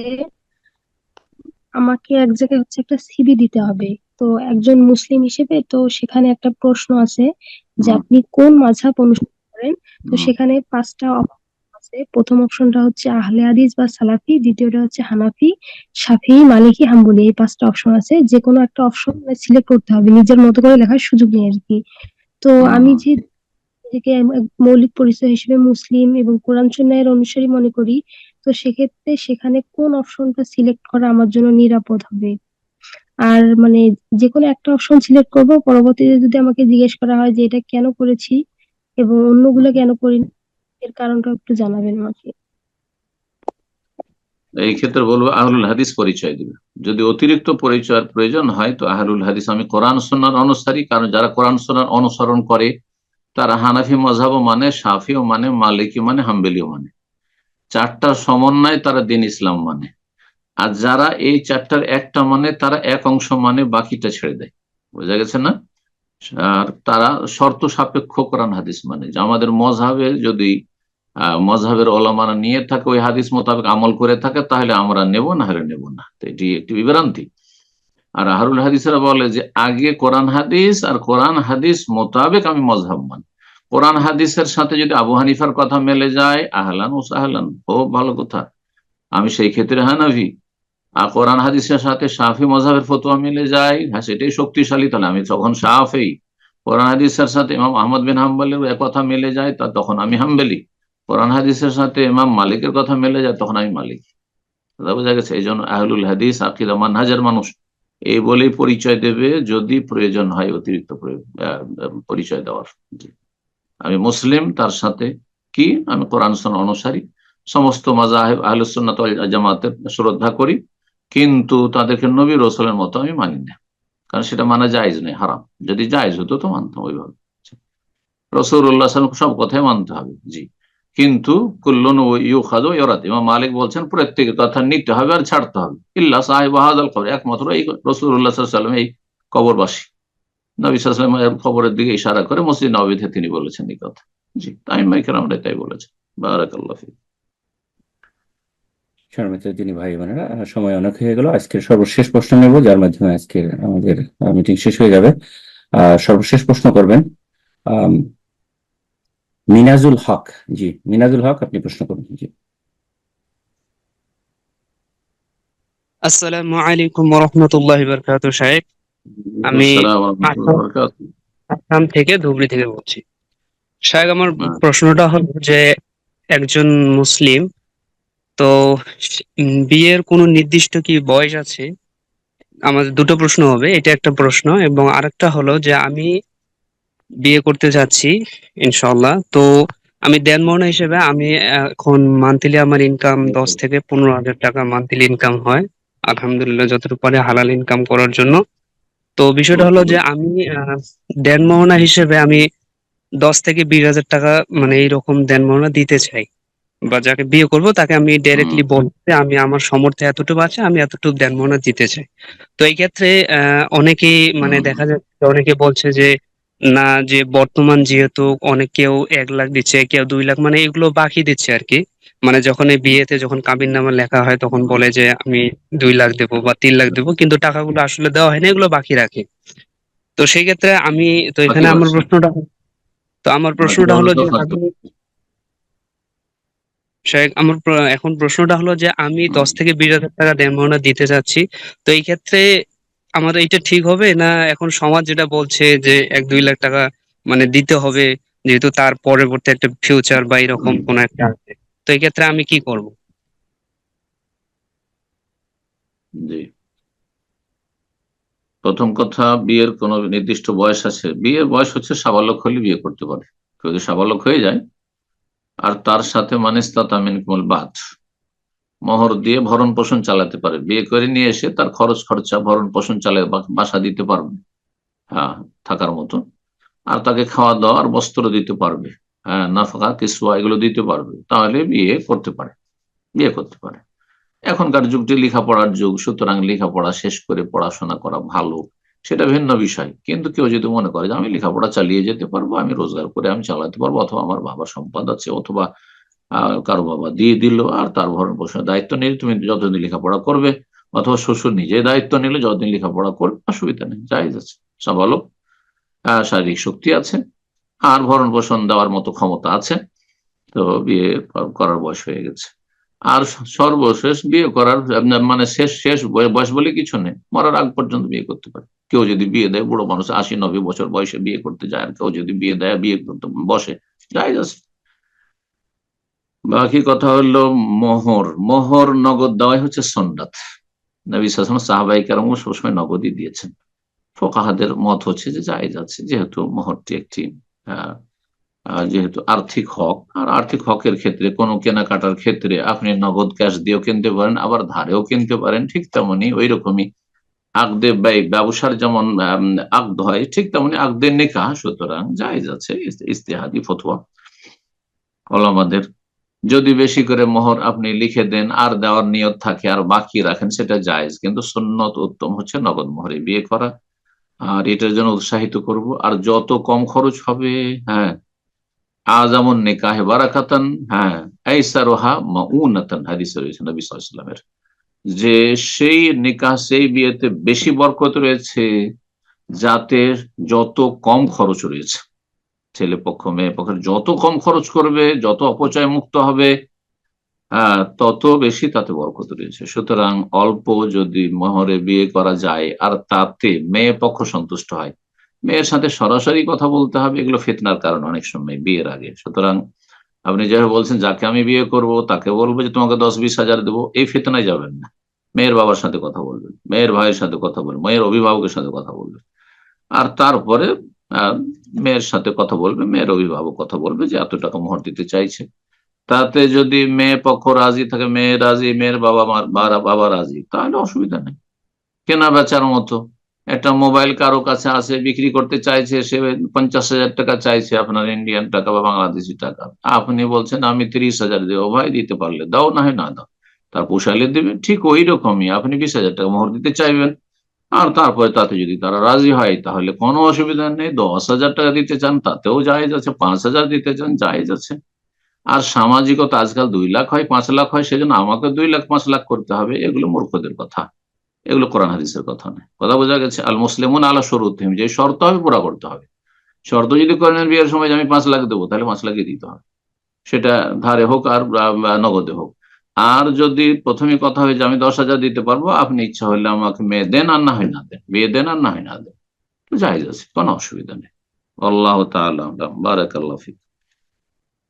আমাকে এক জায়গায় হচ্ছে একটা সিভি দিতে হবে, তো একজন মুসলিম হিসেবে তো সেখানে একটা প্রশ্ন আছে যে আপনি কোন মাযহাব অনুসরণ করেন। তো সেখানে 5টা অপশন আছে। প্রথম অপশনটা হচ্ছে আহলে হাদিস বা সালাফি, দ্বিতীয়টা হচ্ছে হানাফি, শাফিঈ, মালিকি, হাম্বলি। এই 5টা অপশন আছে, যে কোনো একটা অপশন সিলেক্ট করতে হবে, নিজের মতো করে লেখার সুযোগ নেই আর কি। তো আমি যে নিজেকে মৌলিক পরিচয় হিসেবে মুসলিম এবং কোরআন সুন্নাহের অনুসারী মনে করি, তো সেক্ষেত্রে সেখানে কোন অপশনটা সিলেক্ট করা আমার জন্য নিরাপদ হবে? আর মানে যে কোনো একটা অপশন সিলেক্ট করব, পরবর্তীতে যদি আমাকে জিজ্ঞেস করা হয় যে এটা কেন করেছি এবং অন্যগুলো কেন করিনি, এর কারণটা একটু জানাবেন আমাকে। এই ক্ষেত্রে বলবো আহলুল হাদিস পরিচয় দিবে। যদি অতিরিক্ত পরিচয়ের প্রয়োজন হয় তো আহলুল হাদিস, আমি কোরআন সুন্নাহর অনুসারী, কারণ যারা কোরআন সুন্নাহর অনুসরণ করে তারা হানাফি মাযহাবও মানে, শাফিও মানে, মালিকি মানে, হাম্বলিও মানে, 4টার সমন্বয়ে তারা দ্বীন ইসলাম মানে। আর যারা এই 4টার একটা মানে, তারা এক অংশ মানে, বাকিটা ছেড়ে দেয়। বোঝা গেছে না? আর তারা শর্ত সাপেক্ষ কোরআন হাদিস মানে, যে আমাদের মযহাবে যদি মযহাবের ওলামারা নিয়ে থাকে, ওই হাদিস মোতাবেক আমল করে থাকে, তাহলে আমরা নেব, না হলে নেব না। তো এটি একটি বিভ্রান্তি। আর আহলুল হাদিসরা বলে যে আগে কোরআন হাদিস, আর কোরআন হাদিস মোতাবেক আমি মযহাব মানি। কোরআন হাদিসের সাথে যদি আবু হানিফার কথা মেলে যায়, আহলান ও সাহলান, খুব ভালো কথা, আমি সেই ক্ষেত্রে হানাফি। আর কোরআন হাদিসের সাথে শাফি মযহাবের ফতোয়া মিলে যায়, হ্যাঁ, সেটাই শক্তিশালী, তাহলে আমি তখন শাফি। কোরআন হাদিসের সাথে ইমাম আহমদ বিন হাম্বলের কথা মিলে যায়, তা তখন আমি হাম্বলি। কোরআন হাদিসের সাথে ইমাম মালিকের কথা মেলে যায়, তখন আমি মালিক। বোঝা গেছে? এই জন্য আহলুল হাদিস আকিদা মানহাজের মানুষ এই বলেই পরিচয় দেবে, যদি প্রয়োজন হয় অতিরিক্ত পরিচয় দেওয়ার। আমি মুসলিম, তার সাথে কি আমি কোরআন সুন্নাহ অনুসারী, সমস্ত মাযহাব আহলুস সুন্নাত ওয়াল জামাতের শ্রদ্ধা করি, কিন্তু তাদেরকে নবী রাসূলের মতো আমি মানি না, কারণ সেটা মানা জায়েজ নেই, হারাম। যদি জায়েজ হতো তো মানতাম ওইভাবে। রাসূলুল্লাহ সাল্লাল্লাহু আলাইহি ওয়াসাল্লাম সব কথাই মানতে হবে, জি, কিন্তু কুল্লুন ইউখাযু ইউরাদ, ইমাম মালিক বলছেন প্রত্যেকের কথা নিতে হবে আর ছাড়তে হবে, ইল্লা সাহিব হাযাল কবর, একমাত্র এই রাসূলুল্লাহ সাল্লাল্লাহু আলাইহি ওয়াসাল্লাম, এই কবরবাসী। নবী সাল্লাল্লাহু আলাইহি ওয়াসাল্লামের কবরের দিকে ইশারা করে মসজিদ নববীতে তিনি বলেছেন এই কথা। জি, আইম্মায়ে কেরামরা তাই বলেছেন। বারাকাল্লাহু ফিক। সম্মানিত দিনী ভাই বোনেরা, সময় অনেক হয়ে গেল। আজকের সর্বশেষ প্রশ্ন নেব, যার মাধ্যমে আজকের আমাদের মিটিং শেষ হয়ে যাবে। সর্বশেষ প্রশ্ন করবেন মিনাজুল হক। জি, মিনাজুল হক, আপনি প্রশ্ন করুন। জি। আসসালামু আলাইকুম ওয়া রাহমাতুল্লাহি ওয়া বারাকাতুহু। সাহেব, আমি আসসালামু আলাইকুম ওয়া রাহমাতুল্লাহি ওয়া বারাকাতুহু। আসাম থেকে, ধুবড়ি থেকে বলছি। সাহেব, আমার প্রশ্নটা হলো যে একজন মুসলিম তো বিয়ের কোনো নির্দিষ্ট কি বয়স আছে? আমাদের দুটো প্রশ্ন হবে, এটা একটা প্রশ্ন, এবং আরেকটা হলো যে আমি বিয়ে করতে যাচ্ছি ইনশাআল্লাহ। তো আমি দেনমোহর হিসেবে আমি এখন মান্থলি আমার ইনকাম 10 থেকে 15,000 টাকা মান্থলি ইনকাম হয়, আলহামদুলিল্লাহ, যতটুকু পারে হালাল ইনকাম করার জন্য। তো বিষয়টা হলো যে আমি দেনমোহনা হিসেবে আমি 10 থেকে 20,000 টাকা মানে এইরকম দেনমোহনা দিতে চাই, বা যাকে বিয়ে করব তাকে আমি ডাইরেক্টলি বলতে, আমি আমার সামর্থ্য এতটুকু আছে, আমি এতটুকু দেনমোহনা দিতে চাই। তো এই ক্ষেত্রে অনেকেই মানে দেখা যাচ্ছে, অনেকে বলছে যে না, যে বর্তমান যেহেতু অনেকেও 1 লাখ দিচ্ছে, কেউ 2 লাখ, মানে এগুলো বাকি দিচ্ছে আর কি। মানে যখন এই বিয়েতে যখন কাবিননামা লেখা হয় তখন বলে যে আমি 2 লাখ দেবো বা 3 লাখ দেবো, কিন্তু টাকাগুলো আসলে দেওয়া হয় না, এগুলো বাকি রাখে। তো সেই ক্ষেত্রে আমি তো এখানে আমার প্রশ্নটা হলো যে এখন প্রশ্নটা হলো যে আমি 10 থেকে 20,000 টাকা দেনমোহনা দিতে যাচ্ছি। তো এই ক্ষেত্রে আমাদের এটা ঠিক হবে না? এখন সমাজ যেটা বলছে যে 1-2 লাখ টাকা মানে দিতে হবে, যেহেতু তার পরবর্তী একটা ফিউচার বা এরকম কোন একটা আছে। তো এই ক্ষেত্রে আমি কি করব? জি, প্রথম কথা, বিয়ের কোন নির্দিষ্ট বয়স আছে? বিয়ের বয়স হচ্ছে সাবালক হলে বিয়ে করতে পারে। কেউ যদি সাবালক হয়ে যায় আর তার সাথে মানিস্তাতা মিনকুমুল বাত, মোহর দিয়ে ভরণ পোষণ চালাতে পারে, বিয়ে করে নিয়ে এসে তার খরচ খরচা ভরণ পোষণ চালায়, বাসা দিতে পারবে, হ্যাঁ, থাকার মতো, আর তাকে খাওয়া দাওয়া আর বস্ত্র দিতে পারবে, হ্যাঁ, নাফাকা কিসওয়া এগুলো দিতে পারবে, তাহলে বিয়ে করতে পারে, বিয়ে করতে পারে। এখনকার যুগটি লেখাপড়ার যুগ, সুতরাং লেখাপড়া শেষ করে পড়াশোনা করা ভালো, সেটা ভিন্ন বিষয়। কিন্তু কেউ যদি মনে করে যে আমি লেখাপড়া চালিয়ে যেতে পারবো, আমি রোজগার করে আমি চালাতে পারবো, অথবা আমার বাবার সম্পদ আছে, অথবা কারো বাবা দিয়ে দিল আর তার ভরণ পোষণের দায়িত্ব নিলে তুমি যতদিন লেখাপড়া করবে, অথবা শ্বশুর নিজে দায়িত্ব নিলে যতদিন লেখাপড়া করবে, অসুবিধা নেই, জায়েজ আছে। সাবালক, শারীরিক শক্তি আছে আর ভরণ পোষণ দেওয়ার মতো ক্ষমতা আছে, তো বিয়ে করার বয়স হয়ে গেছে। আর সর্বশেষ বিয়ে করার মানে শেষ বয়স বলে কিছু নেই, মরার আগ পর্যন্ত বিয়ে করতে পারে। কেউ যদি বিয়ে দেয়, বুড়ো মানুষ 80-90 বছর বয়সে বিয়ে করতে যায়, আর কেউ যদি বিয়ে দেয় বিয়ে করতে বসে, জায়েজ আছে। বাকি কথা হলো মোহর নগদ দেওয়াই হচ্ছে সুন্নাত। নবী সাল্লাল্লাহু আলাইহি ওয়াসাল্লাম সাহাবায়ে কেরাম সবসময় নগদই দিয়েছেন। ফুকাহাদের মত হচ্ছে যে জায়েজ আছে, যেহেতু মোহরটি একটি যেহেতু আর্থিক হক, আর আর্থিক হকের ক্ষেত্রে কোনো কেনাকাটার ক্ষেত্রে আপনি নগদ ক্যাশ দিয়েও কিনতে পারেন, আবার ধারেও কিনতে পারেন, ঠিক তেমনি ওই রকমই আকদে ব্যবসার যেমন আকদ হয়, ঠিক তেমনি আকদে নিকাহ, সুতরাং জায়েজ আছে। ইজতিহাদি ফতোয়া ওলামাদের। যদি বেশি করে মোহর আপনি লিখে দেন আর দেওয়ার নিয়ত থাকে আর বাকি রাখেন, সেটা জায়েজ, কিন্তু সুন্নত উত্তম হচ্ছে নগদ মোহরে বিয়ে করা। আর এটার জন্য উৎসাহিত করব, আর যত কম খরচ হবে, হ্যাঁ, আযামুন নিকাহে বারাকাতান, হ্যাঁ, আইসারুহা মাউনাতান, হাদিসে রয়েছে নবী সাল্লাল্লাহু আলাইহি ওয়াসাল্লামের, যে সেই নিকাহ, সেই বিয়েতে বেশি বরকত রয়েছে যাতে যত কম খরচ রয়েছে। ছেলে পক্ষ মেয়ে পক্ষের যত কম খরচ করবে, যত অপচয় মুক্ত হবে, তত বেশি তাতে বরকত রয়েছে। সুতরাং অল্প যদি মোহরে বিয়ে করা যায় আর তাতে মেয়ে পক্ষ সন্তুষ্ট হয়, মেয়ের সাথে সরাসরি কথা বলতে হবে, এগুলো ফিতনার কারণ অনেক সময় বিয়ের আগে। সুতরাং আপনি যেভাবে বলছেন যাকে আমি বিয়ে করব তাকে বলবো যে তোমাকে 10-20 হাজার দেবো, এই ফিতনায় যাবেন না। মেয়ের বাবার সাথে কথা বলবেন, মেয়ের ভাইয়ের সাথে কথা বলবেন, মেয়ের অভিভাবকের সাথে কথা বলবেন, আর তারপরে মেয়ের সাথে কথা বলবে, মেয়ের অভিভাবক কথা বলবে যে এত টাকা মোহর দিতে চাইছে। তাতে যদি মেয়ে পক্ষ রাজি থাকে, মেয়ে রাজি, মেয়ের বাবা রাজি, তাহলে অসুবিধা নেই। কেনা বেচার মতো একটা মোবাইল কারো কাছে আছে, বিক্রি করতে চাইছে, সে 50,000 টাকা চাইছে, আপনার ইন্ডিয়ান টাকা বা বাংলাদেশি টাকা, আপনি বলছেন আমি 30,000 দেবো। ভাই দিতে পারলে দাও, না হয় না দাও, তার পোষাইলে দেবে। ঠিক ওই রকমই আপনি 20,000 টাকা মোহর দিতে চাইবেন, আর তারপরে তাতে যদি তারা রাজি হয় তাহলে কোনো অসুবিধা নেই। 10,000 টাকা দিতে চান তাতেও জায়েজ আছে, 5,000 দিতে চান জায়েজ আছে। আর সামাজিকতা আজকাল 2 লাখ হয়, 5 লাখ হয়, সেজন্য আমাকে 2 লাখ 5 লাখ করতে হবে, এগুলো মূর্খদের কথা, এগুলো কোরআন হাদিসের কথা নয়। কথা বোঝা গেছে? আল মুসলিমুন আলা শুরুতিহিম, যে শর্ত হবে পুরা করতে হবে। শর্ত যদি করেন বিয়ের সময় যে আমি 5 লাখ দেবো, তাহলে 5 লাখই দিতে হবে, সেটা ধারে হোক আর নগদে হোক। আর যদি প্রথমে কথা হয় যে আমি 10,000 দিতে পারবো, আপনি ইচ্ছা হলে আমাকে মেয়ে দেন আর না হয় না দেন, বিয়ে দেন আর না হয় না দেন, জায়েজ আছে, কোনো অসুবিধা নেই। আল্লাহ তাআলা আ'লাম। বারাকাল্লাহু ফিক।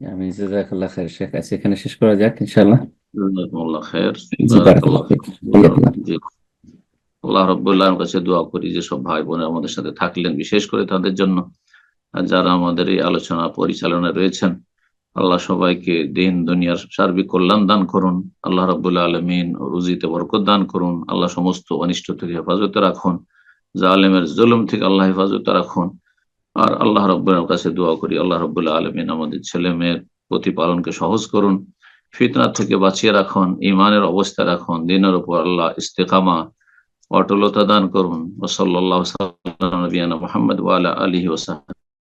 আমি জাযাকাল্লাহ খাইর শেখ, আজকে এখানে শেষ করা যাক ইনশাআল্লাহ। জাযাকুমুল্লাহ খাইর। জি, বারাকাল্লাহু ফিক। জি, আল্লাহ রাব্বুল আলামিনের কাছে দোয়া করি যে সব ভাই বোনেরা আমাদের সাথে থাকলেন, বিশেষ করে তাদের জন্য, আর যারা আমাদের এই আলোচনা পরিচালনায় রয়েছেন, আল্লাহ সবাইকে দিন দুনিয়ার সার্বিক কল্যাণ দান করুন। আল্লাহ রাব্বুল আলামিন রুজিতে বরকত দান করুন। আল্লাহ সমস্ত অনিষ্ট থেকে হেফাজতে রাখুন, জালেমের জুলুম থেকে আল্লাহ হেফাজতে রাখুন। আর আল্লাহ রাব্বুল কাছে দোয়া করি আল্লাহ রাব্বুল আলামিন আমাদের ছেলে মেয়ের প্রতিপালনকে সহজ করুন, ফিতনা থেকে বাঁচিয়ে রাখুন, ইমানের অবস্থা রাখুন, দিনের উপর আল্লাহ ইস্তেকামা অটলতা দান করুন। ওয়া সাল্লাল্লাহু আলা নবিয়িনা মুহাম্মদ ওয়া আলা আলিহি ওয়া সাহবিহি।